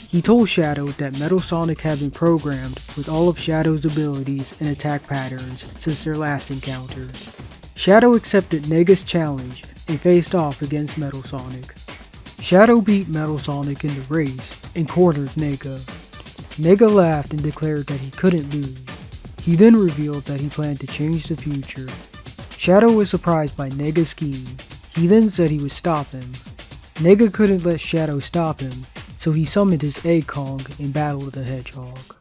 He told Shadow that Metal Sonic had been programmed with all of Shadow's abilities and attack patterns since their last encounter. Shadow accepted Nega's challenge and faced off against Metal Sonic. Shadow beat Metal Sonic in the race and cornered Nega. Nega laughed and declared that he couldn't lose. He then revealed that he planned to change the future. Shadow was surprised by Nega's scheme. He then said he would stop him. Nega couldn't let Shadow stop him, so he summoned his Egg Kong and battled the Hedgehog.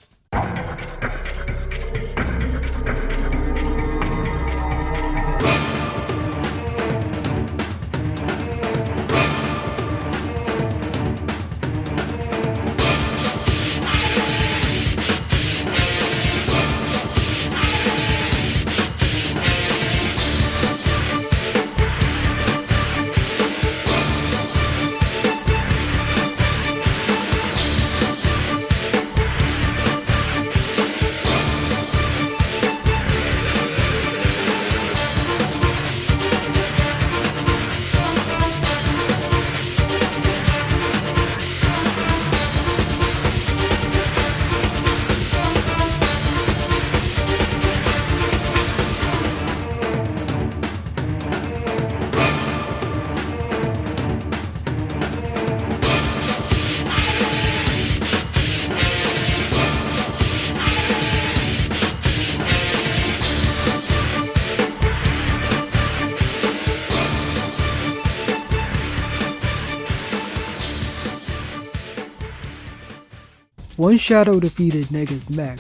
Once Shadow defeated Nega's mech,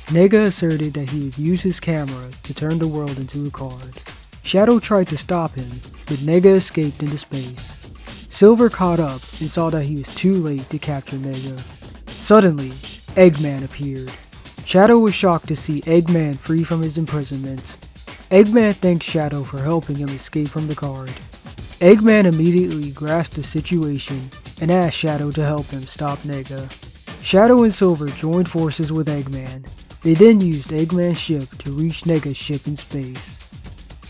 Nega asserted that he would use his camera to turn the world into a card. Shadow tried to stop him, but Nega escaped into space. Silver caught up and saw that he was too late to capture Nega. Suddenly, Eggman appeared. Shadow was shocked to see Eggman free from his imprisonment. Eggman thanked Shadow for helping him escape from the card. Eggman immediately grasped the situation and asked Shadow to help him stop Nega. Shadow and Silver joined forces with Eggman. They then used Eggman's ship to reach Nega's ship in space.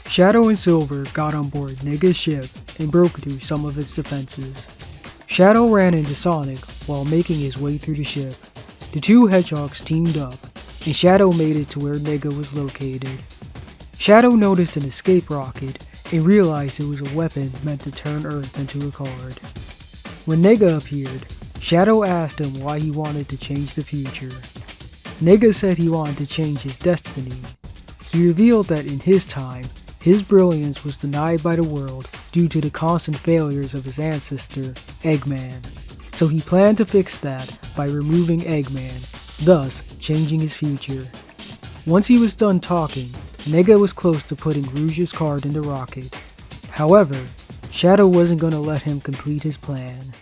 Shadow and Silver got on board Nega's ship and broke through some of its defenses. Shadow ran into Sonic while making his way through the ship. The two hedgehogs teamed up, and Shadow made it to where Nega was located. Shadow noticed an escape rocket and realized it was a weapon meant to turn Earth into a card. When Nega appeared, Shadow asked him why he wanted to change the future. Nega said he wanted to change his destiny. He revealed that in his time, his brilliance was denied by the world due to the constant failures of his ancestor, Eggman. So he planned to fix that by removing Eggman, thus changing his future. Once he was done talking, Nega was close to putting Rouge's card in the rocket. However, Shadow wasn't going to let him complete his plan.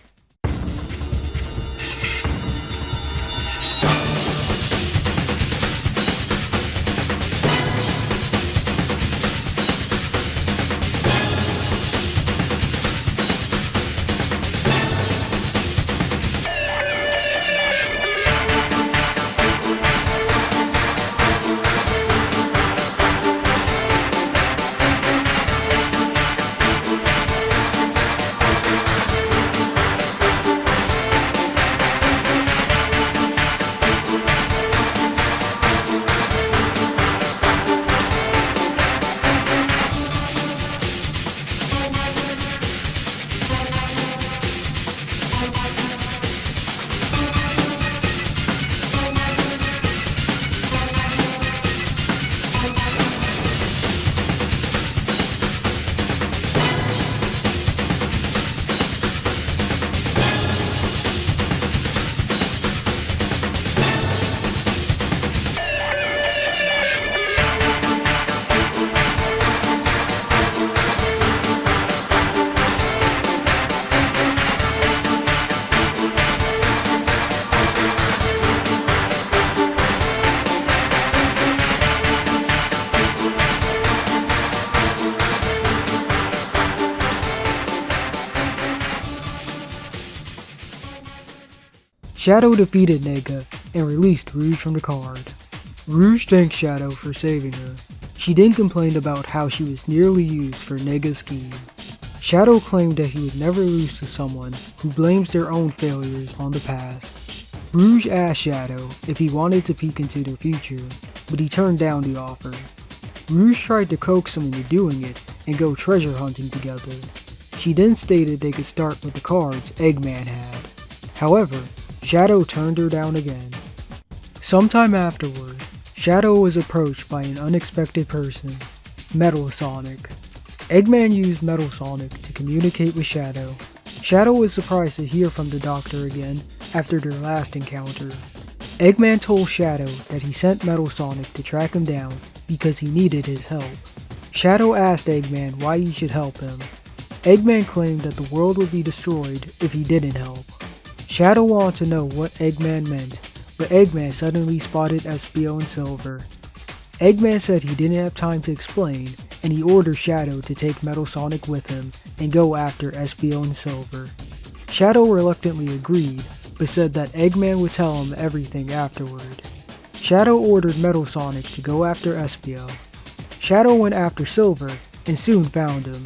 Shadow defeated Nega and released Rouge from the card. Rouge thanked Shadow for saving her. She then complained about how she was nearly used for Nega's scheme. Shadow claimed that he would never lose to someone who blames their own failures on the past. Rouge asked Shadow if he wanted to peek into their future, but he turned down the offer. Rouge tried to coax him into doing it and go treasure hunting together. She then stated they could start with the cards Eggman had. However, Shadow turned her down again. Sometime afterward, Shadow was approached by an unexpected person, Metal Sonic. Eggman used Metal Sonic to communicate with Shadow. Shadow was surprised to hear from the Doctor again after their last encounter. Eggman told Shadow that he sent Metal Sonic to track him down because he needed his help. Shadow asked Eggman why he should help him. Eggman claimed that the world would be destroyed if he didn't help. Shadow wanted to know what Eggman meant, but Eggman suddenly spotted Espio and Silver. Eggman said he didn't have time to explain, and he ordered Shadow to take Metal Sonic with him and go after Espio and Silver. Shadow reluctantly agreed, but said that Eggman would tell him everything afterward. Shadow ordered Metal Sonic to go after Espio. Shadow went after Silver and soon found him.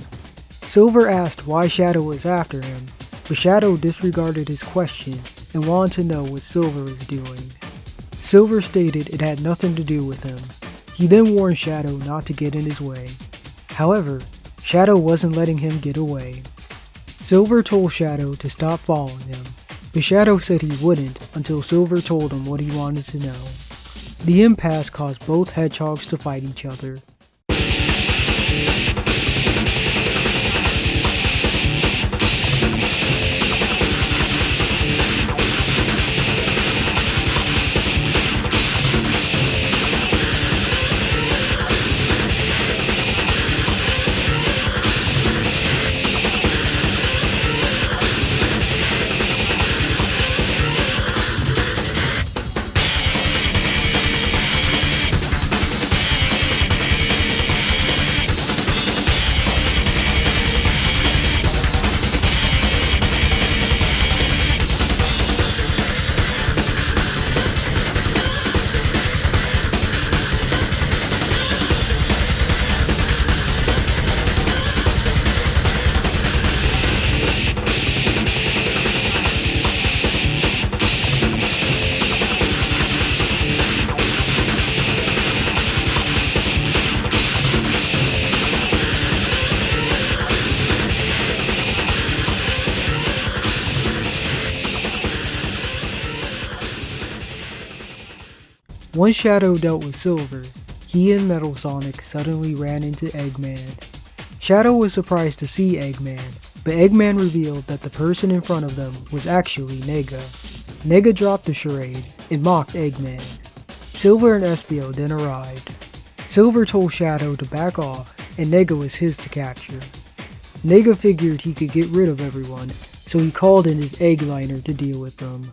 Silver asked why Shadow was after him, but Shadow disregarded his question and wanted to know what Silver was doing. Silver stated it had nothing to do with him. He then warned Shadow not to get in his way. However, Shadow wasn't letting him get away. Silver told Shadow to stop following him, but Shadow said he wouldn't until Silver told him what he wanted to know. The impasse caused both hedgehogs to fight each other. Once Shadow dealt with Silver, he and Metal Sonic suddenly ran into Eggman. Shadow was surprised to see Eggman, but Eggman revealed that the person in front of them was actually Nega. Nega dropped the charade and mocked Eggman. Silver and Espio then arrived. Silver told Shadow to back off and Nega was his to capture. Nega figured he could get rid of everyone, so he called in his egg liner to deal with them.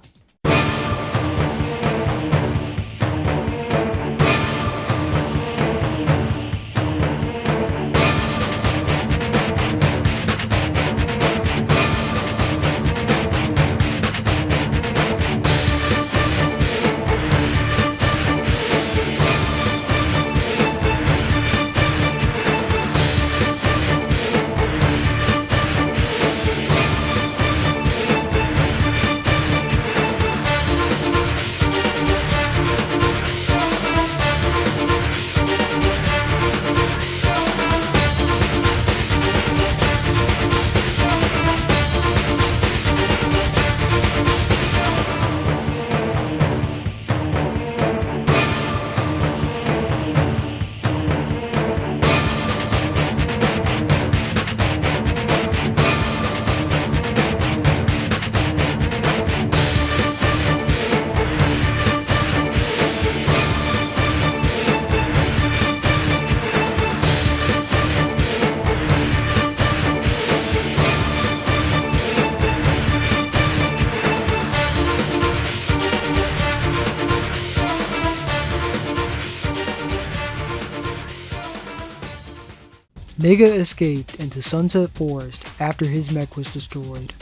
Nega escaped into Sunset Forest after his mech was destroyed.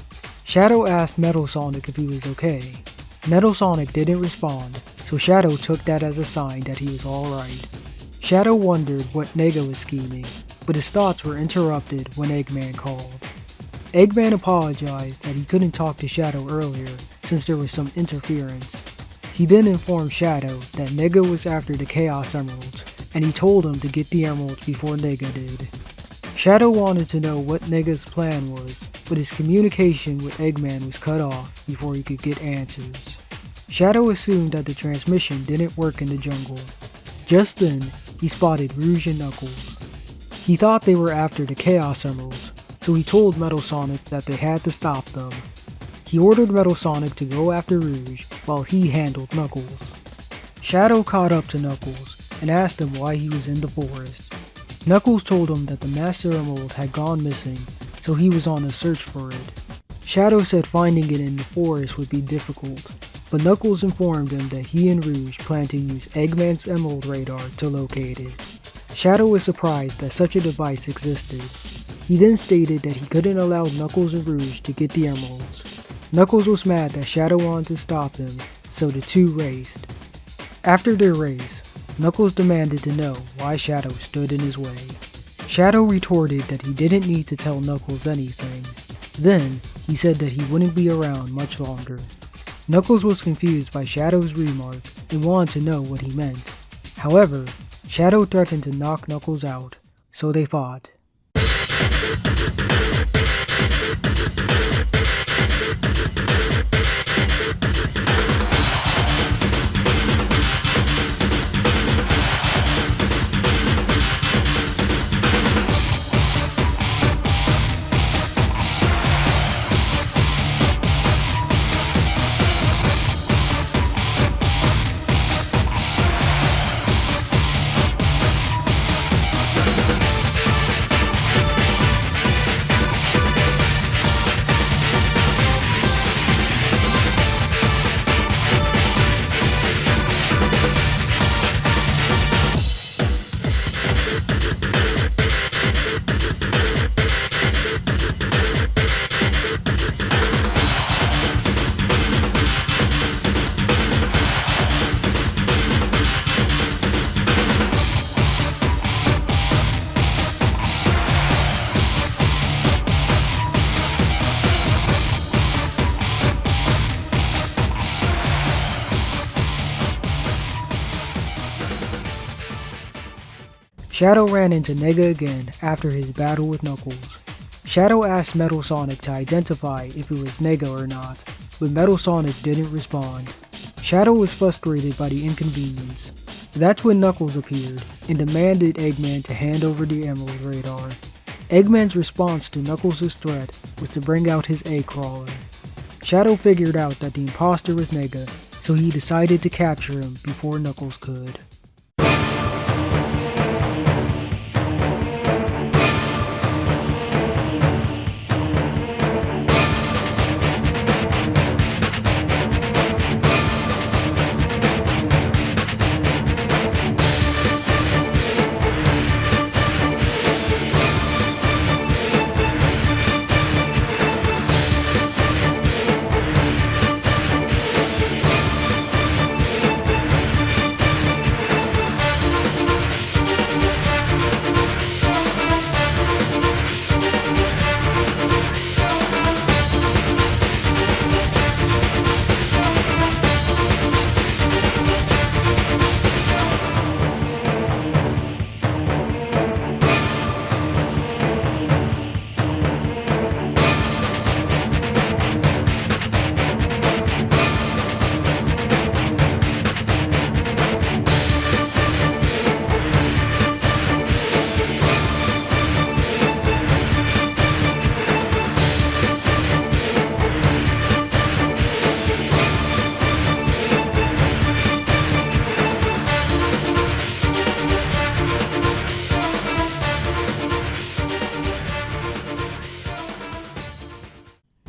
Shadow asked Metal Sonic if he was okay. Metal Sonic didn't respond, so Shadow took that as a sign that he was alright. Shadow wondered what Nega was scheming, but his thoughts were interrupted when Eggman called. Eggman apologized that he couldn't talk to Shadow earlier since there was some interference. He then informed Shadow that Nega was after the Chaos Emeralds, and he told him to get the emeralds before Nega did. Shadow wanted to know what Nega's plan was, but his communication with Eggman was cut off before he could get answers. Shadow assumed that the transmission didn't work in the jungle. Just then, he spotted Rouge and Knuckles. He thought they were after the Chaos Emeralds, so he told Metal Sonic that they had to stop them. He ordered Metal Sonic to go after Rouge while he handled Knuckles. Shadow caught up to Knuckles and asked him why he was in the forest. Knuckles told him that the Master Emerald had gone missing, so he was on a search for it. Shadow said finding it in the forest would be difficult, but Knuckles informed him that he and Rouge planned to use Eggman's Emerald Radar to locate it. Shadow was surprised that such a device existed. He then stated that he couldn't allow Knuckles and Rouge to get the emeralds. Knuckles was mad that Shadow wanted to stop him, so the two raced. After their race, Knuckles demanded to know why Shadow stood in his way. Shadow retorted that he didn't need to tell Knuckles anything. Then, he said that he wouldn't be around much longer. Knuckles was confused by Shadow's remark and wanted to know what he meant. However, Shadow threatened to knock Knuckles out, so they fought. Shadow ran into Nega again after his battle with Knuckles. Shadow asked Metal Sonic to identify if it was Nega or not, but Metal Sonic didn't respond. Shadow was frustrated by the inconvenience. That's when Knuckles appeared and demanded Eggman to hand over the Emerald Radar. Eggman's response to Knuckles' threat was to bring out his egg crawler. Shadow figured out that the imposter was Nega, so he decided to capture him before Knuckles could.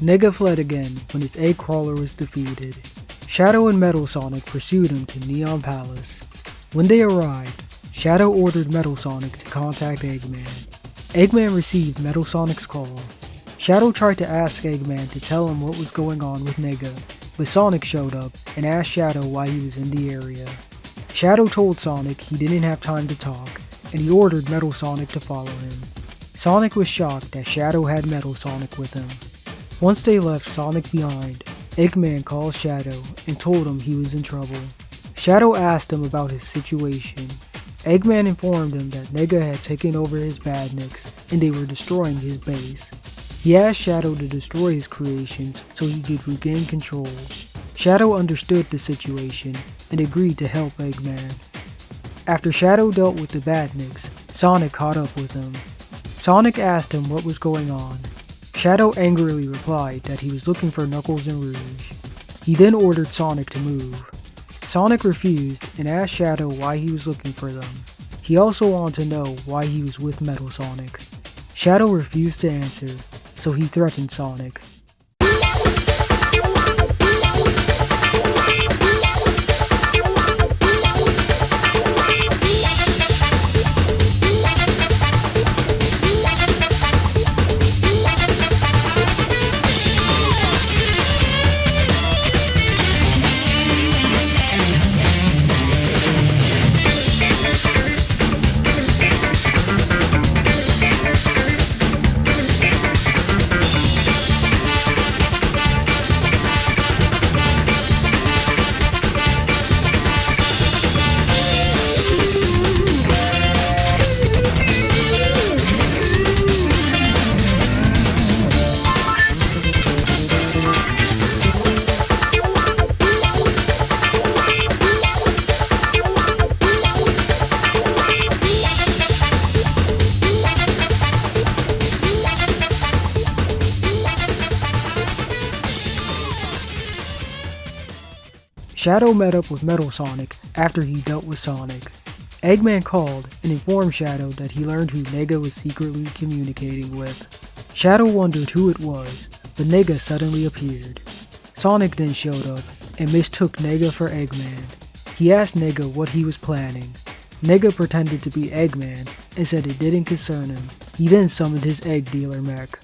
Nega fled again when his egg crawler was defeated. Shadow and Metal Sonic pursued him to Neon Palace. When they arrived, Shadow ordered Metal Sonic to contact Eggman. Eggman received Metal Sonic's call. Shadow tried to ask Eggman to tell him what was going on with Nega, but Sonic showed up and asked Shadow why he was in the area. Shadow told Sonic he didn't have time to talk, and he ordered Metal Sonic to follow him. Sonic was shocked that Shadow had Metal Sonic with him. Once they left Sonic behind, Eggman called Shadow and told him he was in trouble. Shadow asked him about his situation. Eggman informed him that Nega had taken over his badniks and they were destroying his base. He asked Shadow to destroy his creations so he could regain control. Shadow understood the situation and agreed to help Eggman. After Shadow dealt with the badniks, Sonic caught up with him. Sonic asked him what was going on. Shadow angrily replied that he was looking for Knuckles and Rouge. He then ordered Sonic to move. Sonic refused and asked Shadow why he was looking for them. He also wanted to know why he was with Metal Sonic. Shadow refused to answer, so he threatened Sonic. Shadow met up with Metal Sonic after he dealt with Sonic. Eggman called and informed Shadow that he learned who Nega was secretly communicating with. Shadow wondered who it was, but Nega suddenly appeared. Sonic then showed up and mistook Nega for Eggman. He asked Nega what he was planning. Nega pretended to be Eggman and said it didn't concern him. He then summoned his egg dealer mech.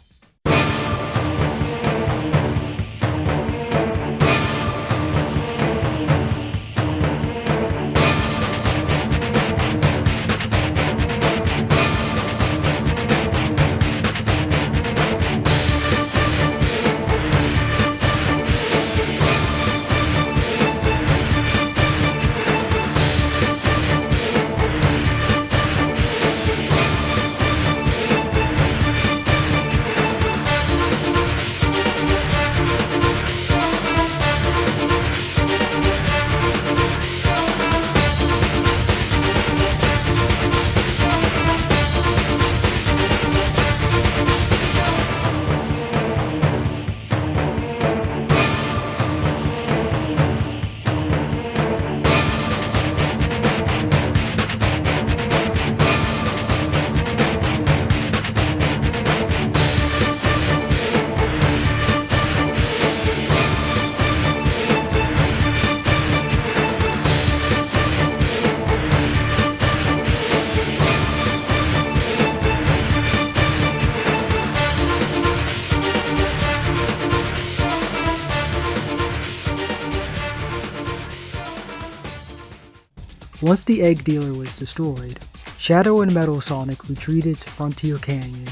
Once the egg dealer was destroyed, Shadow and Metal Sonic retreated to Frontier Canyon.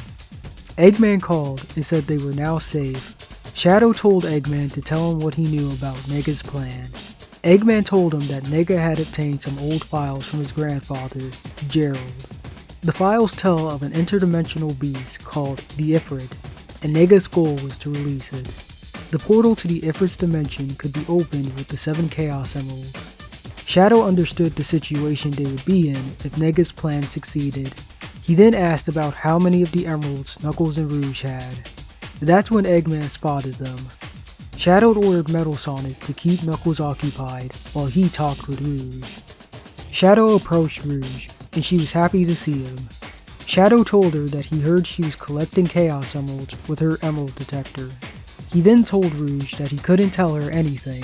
Eggman called and said they were now safe. Shadow told Eggman to tell him what he knew about Nega's plan. Eggman told him that Nega had obtained some old files from his grandfather, Gerald. The files tell of an interdimensional beast called the Ifrit, and Nega's goal was to release it. The portal to the Ifrit's dimension could be opened with the 7 Chaos Emeralds. Shadow understood the situation they would be in if Nega's plan succeeded. He then asked about how many of the emeralds Knuckles and Rouge had. That's when Eggman spotted them. Shadow ordered Metal Sonic to keep Knuckles occupied while he talked with Rouge. Shadow approached Rouge, and she was happy to see him. Shadow told her that he heard she was collecting Chaos Emeralds with her emerald detector. He then told Rouge that he couldn't tell her anything,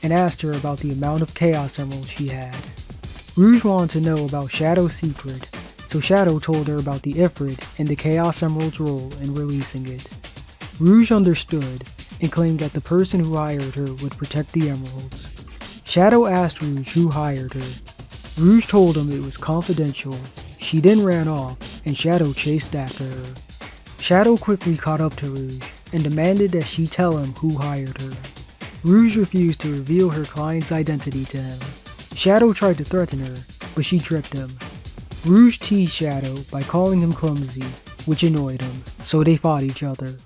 and asked her about the amount of Chaos Emeralds she had. Rouge wanted to know about Shadow's secret, so Shadow told her about the Ifrit and the Chaos Emerald's role in releasing it. Rouge understood and claimed that the person who hired her would protect the emeralds. Shadow asked Rouge who hired her. Rouge told him it was confidential. She then ran off, and Shadow chased after her. Shadow quickly caught up to Rouge and demanded that she tell him who hired her. Rouge refused to reveal her client's identity to him. Shadow tried to threaten her, but she tricked him. Rouge teased Shadow by calling him clumsy, which annoyed him, so they fought each other.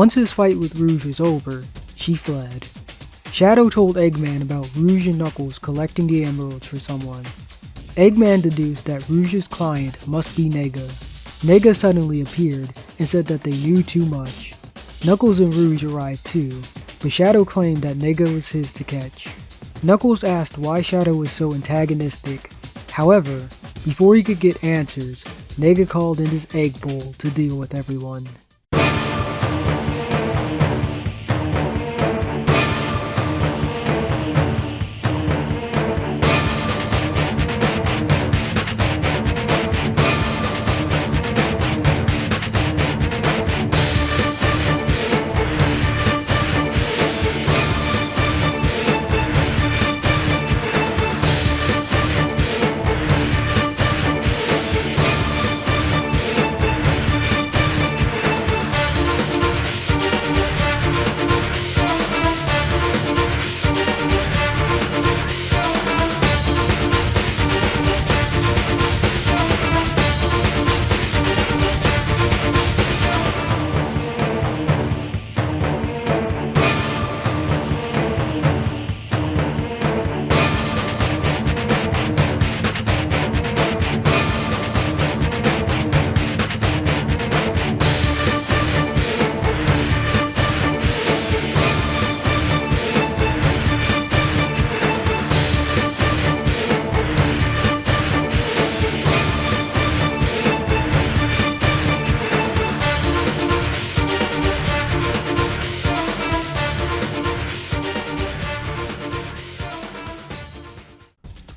Once his fight with Rouge was over, she fled. Shadow told Eggman about Rouge and Knuckles collecting the emeralds for someone. Eggman deduced that Rouge's client must be Nega. Nega suddenly appeared and said that they knew too much. Knuckles and Rouge arrived too, but Shadow claimed that Nega was his to catch. Knuckles asked why Shadow was so antagonistic. However, before he could get answers, Nega called in his egg bowl to deal with everyone.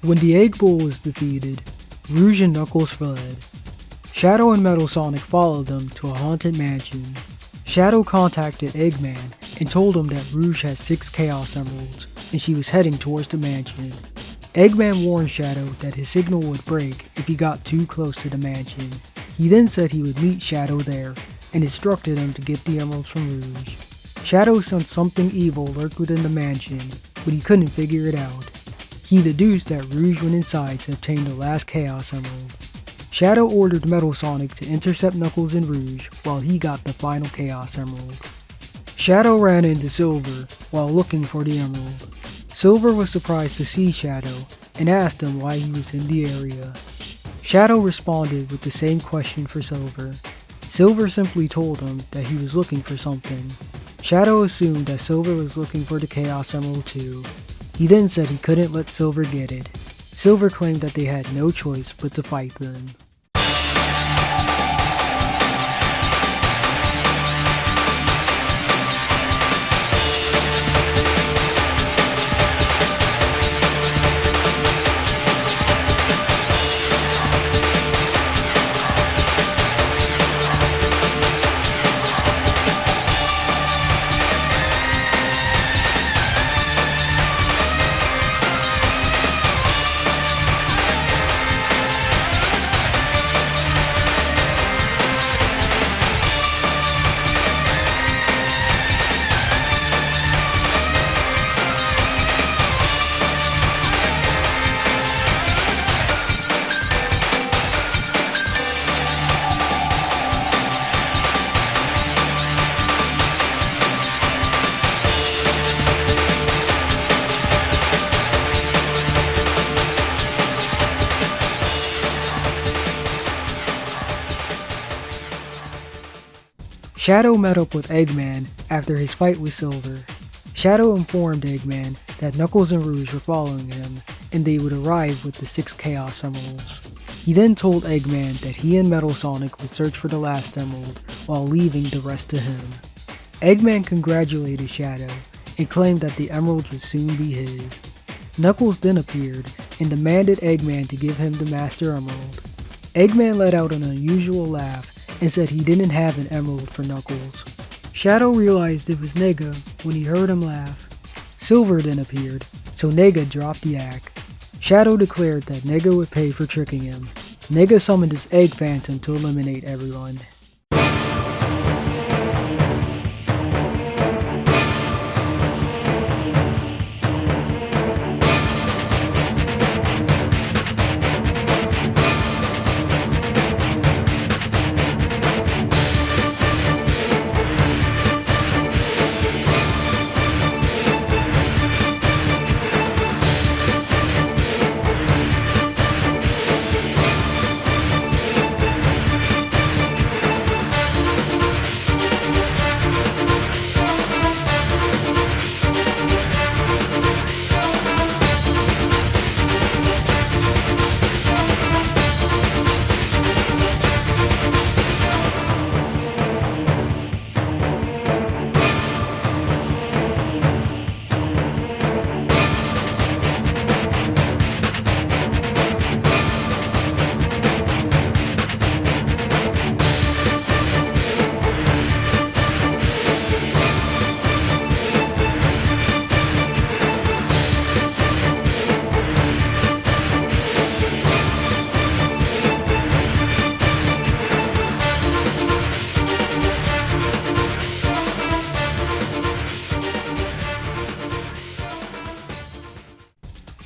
When the Egg Bowl was defeated, Rouge and Knuckles fled. Shadow and Metal Sonic followed them to a haunted mansion. Shadow contacted Eggman and told him that Rouge had 6 Chaos Emeralds and she was heading towards the mansion. Eggman warned Shadow that his signal would break if he got too close to the mansion. He then said he would meet Shadow there and instructed him to get the emeralds from Rouge. Shadow sensed something evil lurked within the mansion, but he couldn't figure it out. He deduced that Rouge went inside to obtain the last Chaos Emerald. Shadow ordered Metal Sonic to intercept Knuckles and Rouge while he got the final Chaos Emerald. Shadow ran into Silver while looking for the emerald. Silver was surprised to see Shadow and asked him why he was in the area. Shadow responded with the same question for Silver. Silver simply told him that he was looking for something. Shadow assumed that Silver was looking for the Chaos Emerald too. He then said he couldn't let Silver get it. Silver claimed that they had no choice but to fight them. Shadow met up with Eggman after his fight with Silver. Shadow informed Eggman that Knuckles and Rouge were following him and they would arrive with the 6 Chaos Emeralds. He then told Eggman that he and Metal Sonic would search for the last emerald while leaving the rest to him. Eggman congratulated Shadow and claimed that the emeralds would soon be his. Knuckles then appeared and demanded Eggman to give him the Master Emerald. Eggman let out an unusual laugh and said he didn't have an emerald for Knuckles. Shadow realized it was Nega when he heard him laugh. Silver then appeared, so Nega dropped the act. Shadow declared that Nega would pay for tricking him. Nega summoned his Egg Phantom to eliminate everyone.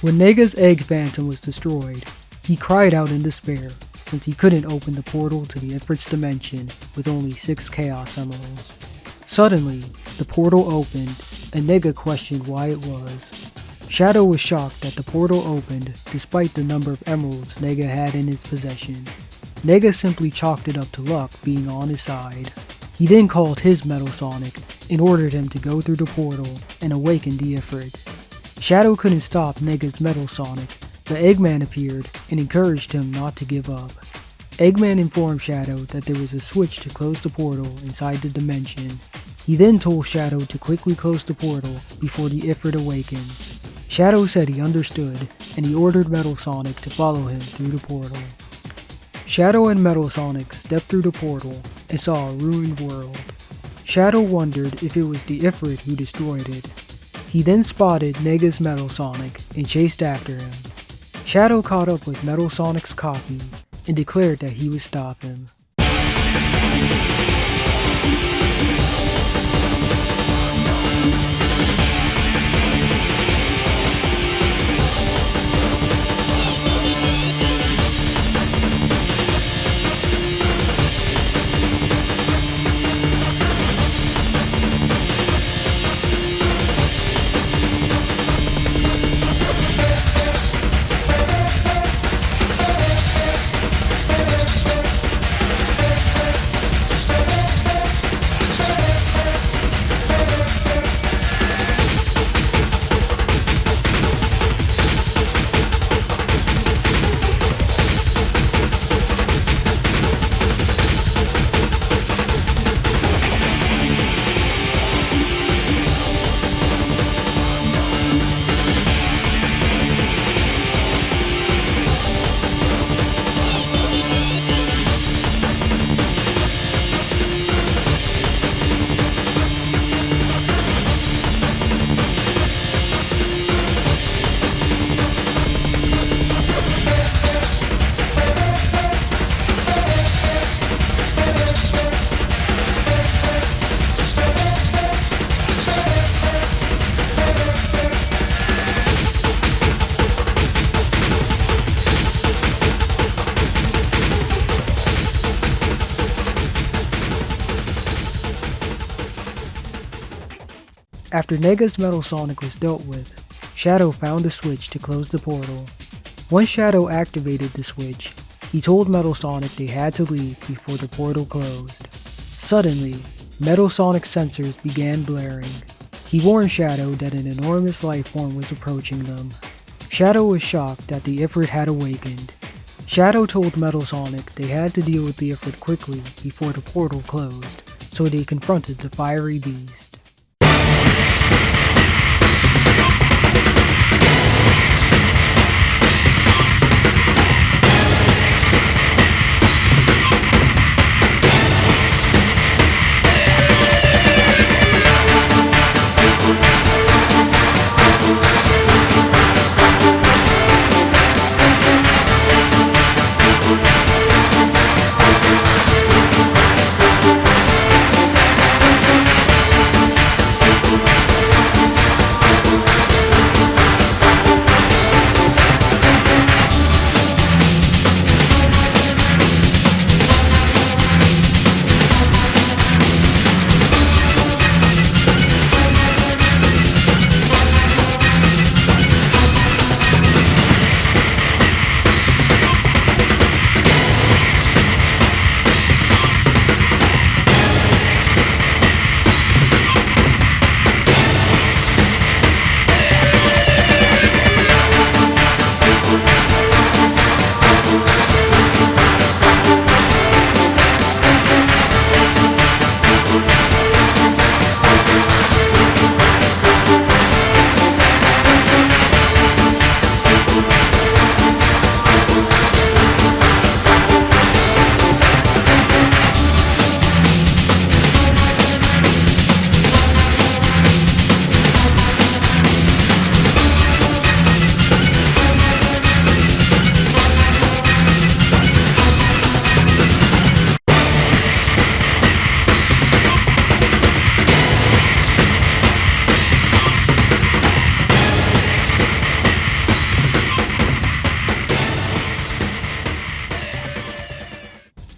When Nega's Egg Phantom was destroyed, he cried out in despair since he couldn't open the portal to the Ifrit's dimension with only 6 Chaos Emeralds. Suddenly, the portal opened and Nega questioned why it was. Shadow was shocked that the portal opened despite the number of emeralds Nega had in his possession. Nega simply chalked it up to luck being on his side. He then called his Metal Sonic and ordered him to go through the portal and awaken the Ifrit. Shadow couldn't stop Nega's Metal Sonic, but Eggman appeared and encouraged him not to give up. Eggman informed Shadow that there was a switch to close the portal inside the dimension. He then told Shadow to quickly close the portal before the Ifrit awakens. Shadow said he understood, and he ordered Metal Sonic to follow him through the portal. Shadow and Metal Sonic stepped through the portal and saw a ruined world. Shadow wondered if it was the Ifrit who destroyed it. He then spotted Nega's Metal Sonic and chased after him. Shadow caught up with Metal Sonic's copy and declared that he would stop him. After Nega's Metal Sonic was dealt with, Shadow found a switch to close the portal. Once Shadow activated the switch, he told Metal Sonic they had to leave before the portal closed. Suddenly, Metal Sonic's sensors began blaring. He warned Shadow that an enormous life form was approaching them. Shadow was shocked that the Ifrit had awakened. Shadow told Metal Sonic they had to deal with the Ifrit quickly before the portal closed, so they confronted the fiery beast.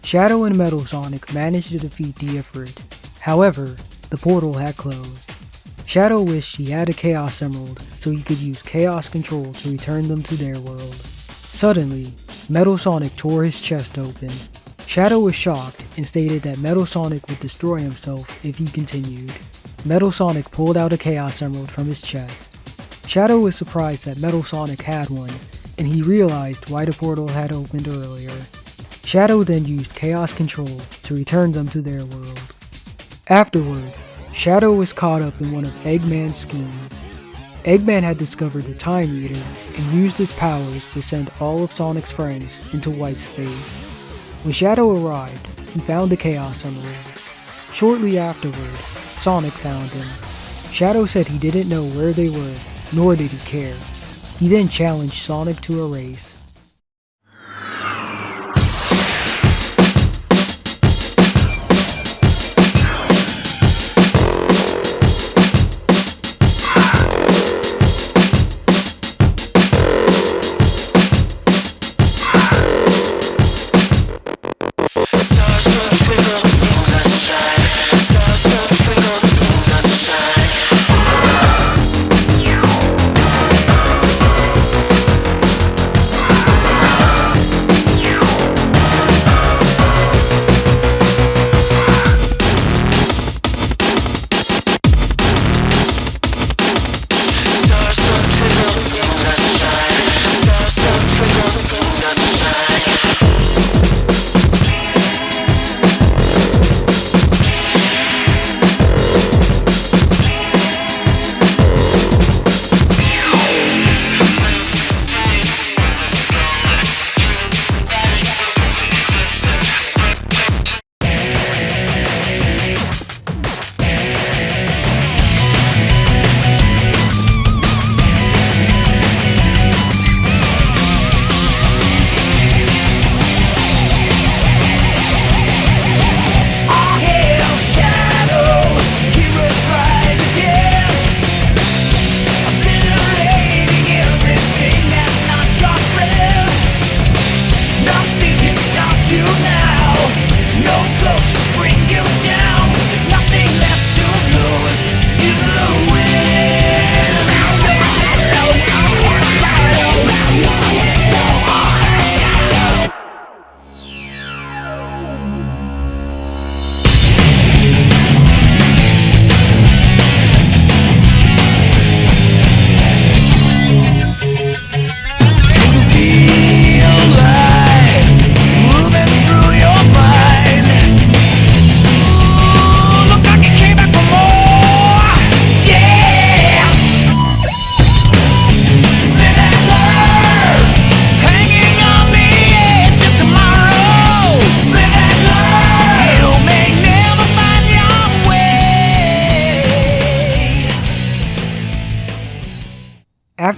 Shadow and Metal Sonic managed to defeat the Ifrit. However, the portal had closed. Shadow wished he had a Chaos Emerald so he could use Chaos Control to return them to their world. Suddenly, Metal Sonic tore his chest open. Shadow was shocked and stated that Metal Sonic would destroy himself if he continued. Metal Sonic pulled out a Chaos Emerald from his chest. Shadow was surprised that Metal Sonic had one, and he realized why the portal had opened earlier. Shadow then used Chaos Control to return them to their world. Afterward, Shadow was caught up in one of Eggman's schemes. Eggman had discovered the Time Reader and used his powers to send all of Sonic's friends into white space. When Shadow arrived, he found the Chaos Emerald. Shortly afterward, Sonic found him. Shadow said he didn't know where they were, nor did he care. He then challenged Sonic to a race.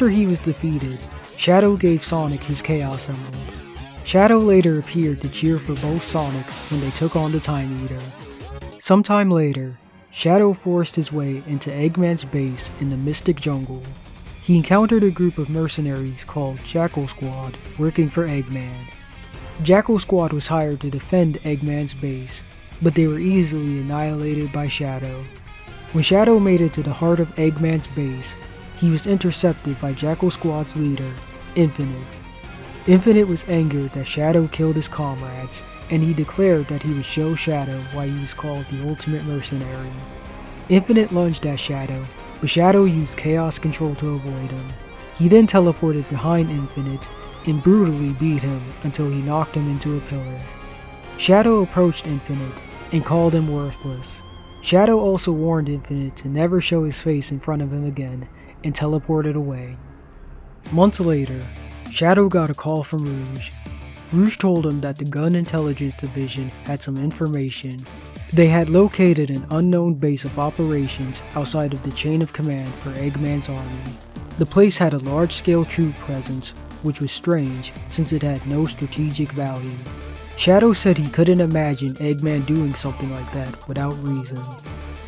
After he was defeated, Shadow gave Sonic his Chaos Emerald. Shadow later appeared to cheer for both Sonics when they took on the Time Eater. Sometime later, Shadow forced his way into Eggman's base in the Mystic Jungle. He encountered a group of mercenaries called Jackal Squad working for Eggman. Jackal Squad was hired to defend Eggman's base, but they were easily annihilated by Shadow. When Shadow made it to the heart of Eggman's base, he was intercepted by Jackal Squad's leader, Infinite. Infinite was angered that Shadow killed his comrades, and he declared that he would show Shadow why he was called the Ultimate Mercenary. Infinite lunged at Shadow, but Shadow used Chaos Control to avoid him. He then teleported behind Infinite and brutally beat him until he knocked him into a pillar. Shadow approached Infinite and called him worthless. Shadow also warned Infinite to never show his face in front of him again and teleported away. Months later, Shadow got a call from Rouge. Rouge told him that the Gun Intelligence Division had some information. They had located an unknown base of operations outside of the chain of command for Eggman's army. The place had a large-scale troop presence, which was strange since it had no strategic value. Shadow said he couldn't imagine Eggman doing something like that without reason.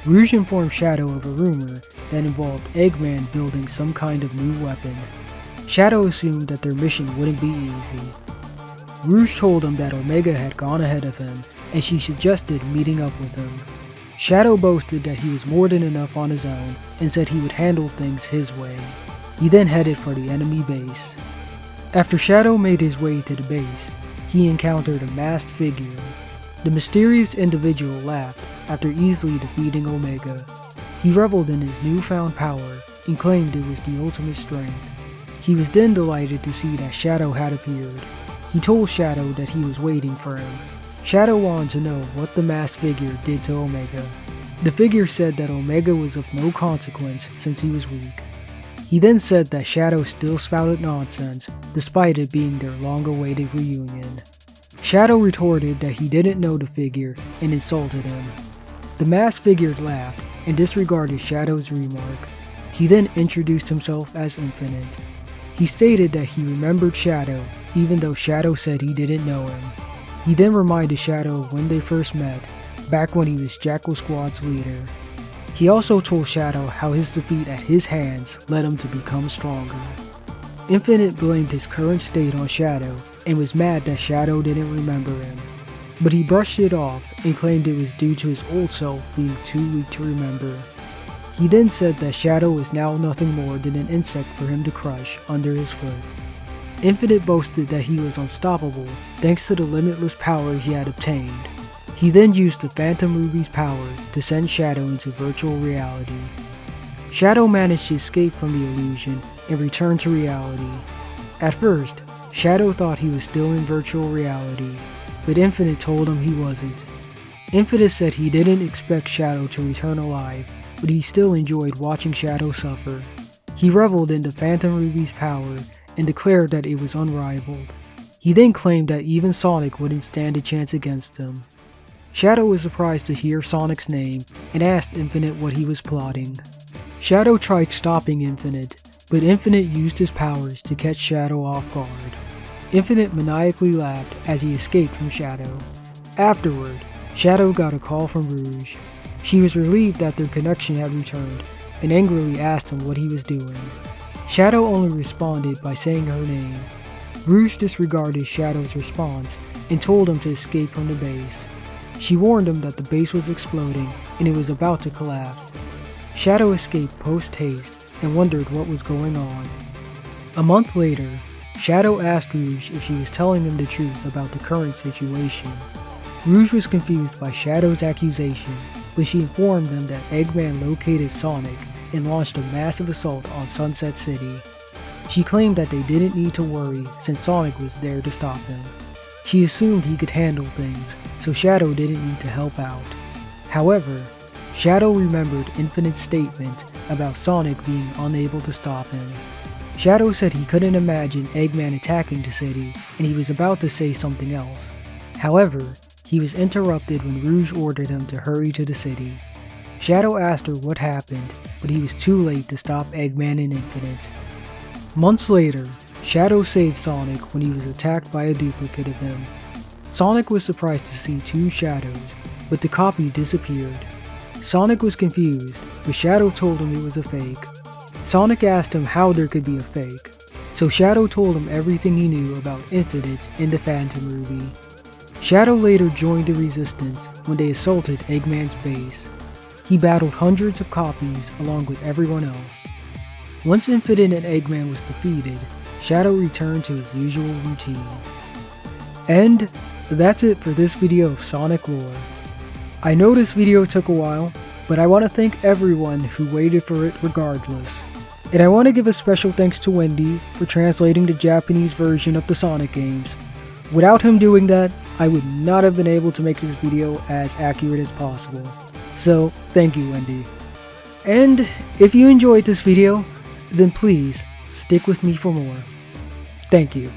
Rouge informed Shadow of a rumor that involved Eggman building some kind of new weapon. Shadow assumed that their mission wouldn't be easy. Rouge told him that Omega had gone ahead of him, and she suggested meeting up with him. Shadow boasted that he was more than enough on his own, and said he would handle things his way. He then headed for the enemy base. After Shadow made his way to the base, he encountered a masked figure. The mysterious individual laughed after easily defeating Omega. He reveled in his newfound power and claimed it was the ultimate strength. He was then delighted to see that Shadow had appeared. He told Shadow that he was waiting for him. Shadow wanted to know what the masked figure did to Omega. The figure said that Omega was of no consequence since he was weak. He then said that Shadow still spouted nonsense, despite it being their long-awaited reunion. Shadow retorted that he didn't know the figure and insulted him. The masked figure laughed and disregarded Shadow's remark. He then introduced himself as Infinite. He stated that he remembered Shadow, even though Shadow said he didn't know him. He then reminded Shadow of when they first met, back when he was Jackal Squad's leader. He also told Shadow how his defeat at his hands led him to become stronger. Infinite blamed his current state on Shadow and was mad that Shadow didn't remember him. But he brushed it off and claimed it was due to his old self being too weak to remember. He then said that Shadow was now nothing more than an insect for him to crush under his foot. Infinite boasted that he was unstoppable thanks to the limitless power he had obtained. He then used the Phantom Ruby's power to send Shadow into virtual reality. Shadow managed to escape from the illusion and return to reality. At first, Shadow thought he was still in virtual reality, but Infinite told him he wasn't. Infinite said he didn't expect Shadow to return alive, but he still enjoyed watching Shadow suffer. He reveled in the Phantom Ruby's power and declared that it was unrivaled. He then claimed that even Sonic wouldn't stand a chance against him. Shadow was surprised to hear Sonic's name and asked Infinite what he was plotting. Shadow tried stopping Infinite, but Infinite used his powers to catch Shadow off guard. Infinite maniacally laughed as he escaped from Shadow. Afterward, Shadow got a call from Rouge. She was relieved that their connection had returned and angrily asked him what he was doing. Shadow only responded by saying her name. Rouge disregarded Shadow's response and told him to escape from the base. She warned him that the base was exploding and it was about to collapse. Shadow escaped post-haste and wondered what was going on. A month later, Shadow asked Rouge if she was telling him the truth about the current situation. Rouge was confused by Shadow's accusation, but she informed them that Eggman located Sonic and launched a massive assault on Sunset City. She claimed that they didn't need to worry since Sonic was there to stop him. She assumed he could handle things, so Shadow didn't need to help out. However, Shadow remembered Infinite's statement about Sonic being unable to stop him. Shadow said he couldn't imagine Eggman attacking the city, and he was about to say something else. However, he was interrupted when Rouge ordered him to hurry to the city. Shadow asked her what happened, but he was too late to stop Eggman and Infinite. Months later, Shadow saved Sonic when he was attacked by a duplicate of him. Sonic was surprised to see two Shadows, but the copy disappeared. Sonic was confused, but Shadow told him it was a fake. Sonic asked him how there could be a fake, so Shadow told him everything he knew about Infinite and the Phantom Ruby. Shadow later joined the Resistance when they assaulted Eggman's base. He battled hundreds of copies along with everyone else. Once Infinite and Eggman was defeated, Shadow returned to his usual routine. And that's it for this video of Sonic lore. I know this video took a while, but I want to thank everyone who waited for it regardless. And I want to give a special thanks to Wendy for translating the Japanese version of the Sonic games. Without him doing that, I would not have been able to make this video as accurate as possible. So, thank you, Wendy. And if you enjoyed this video, then please stick with me for more. Thank you.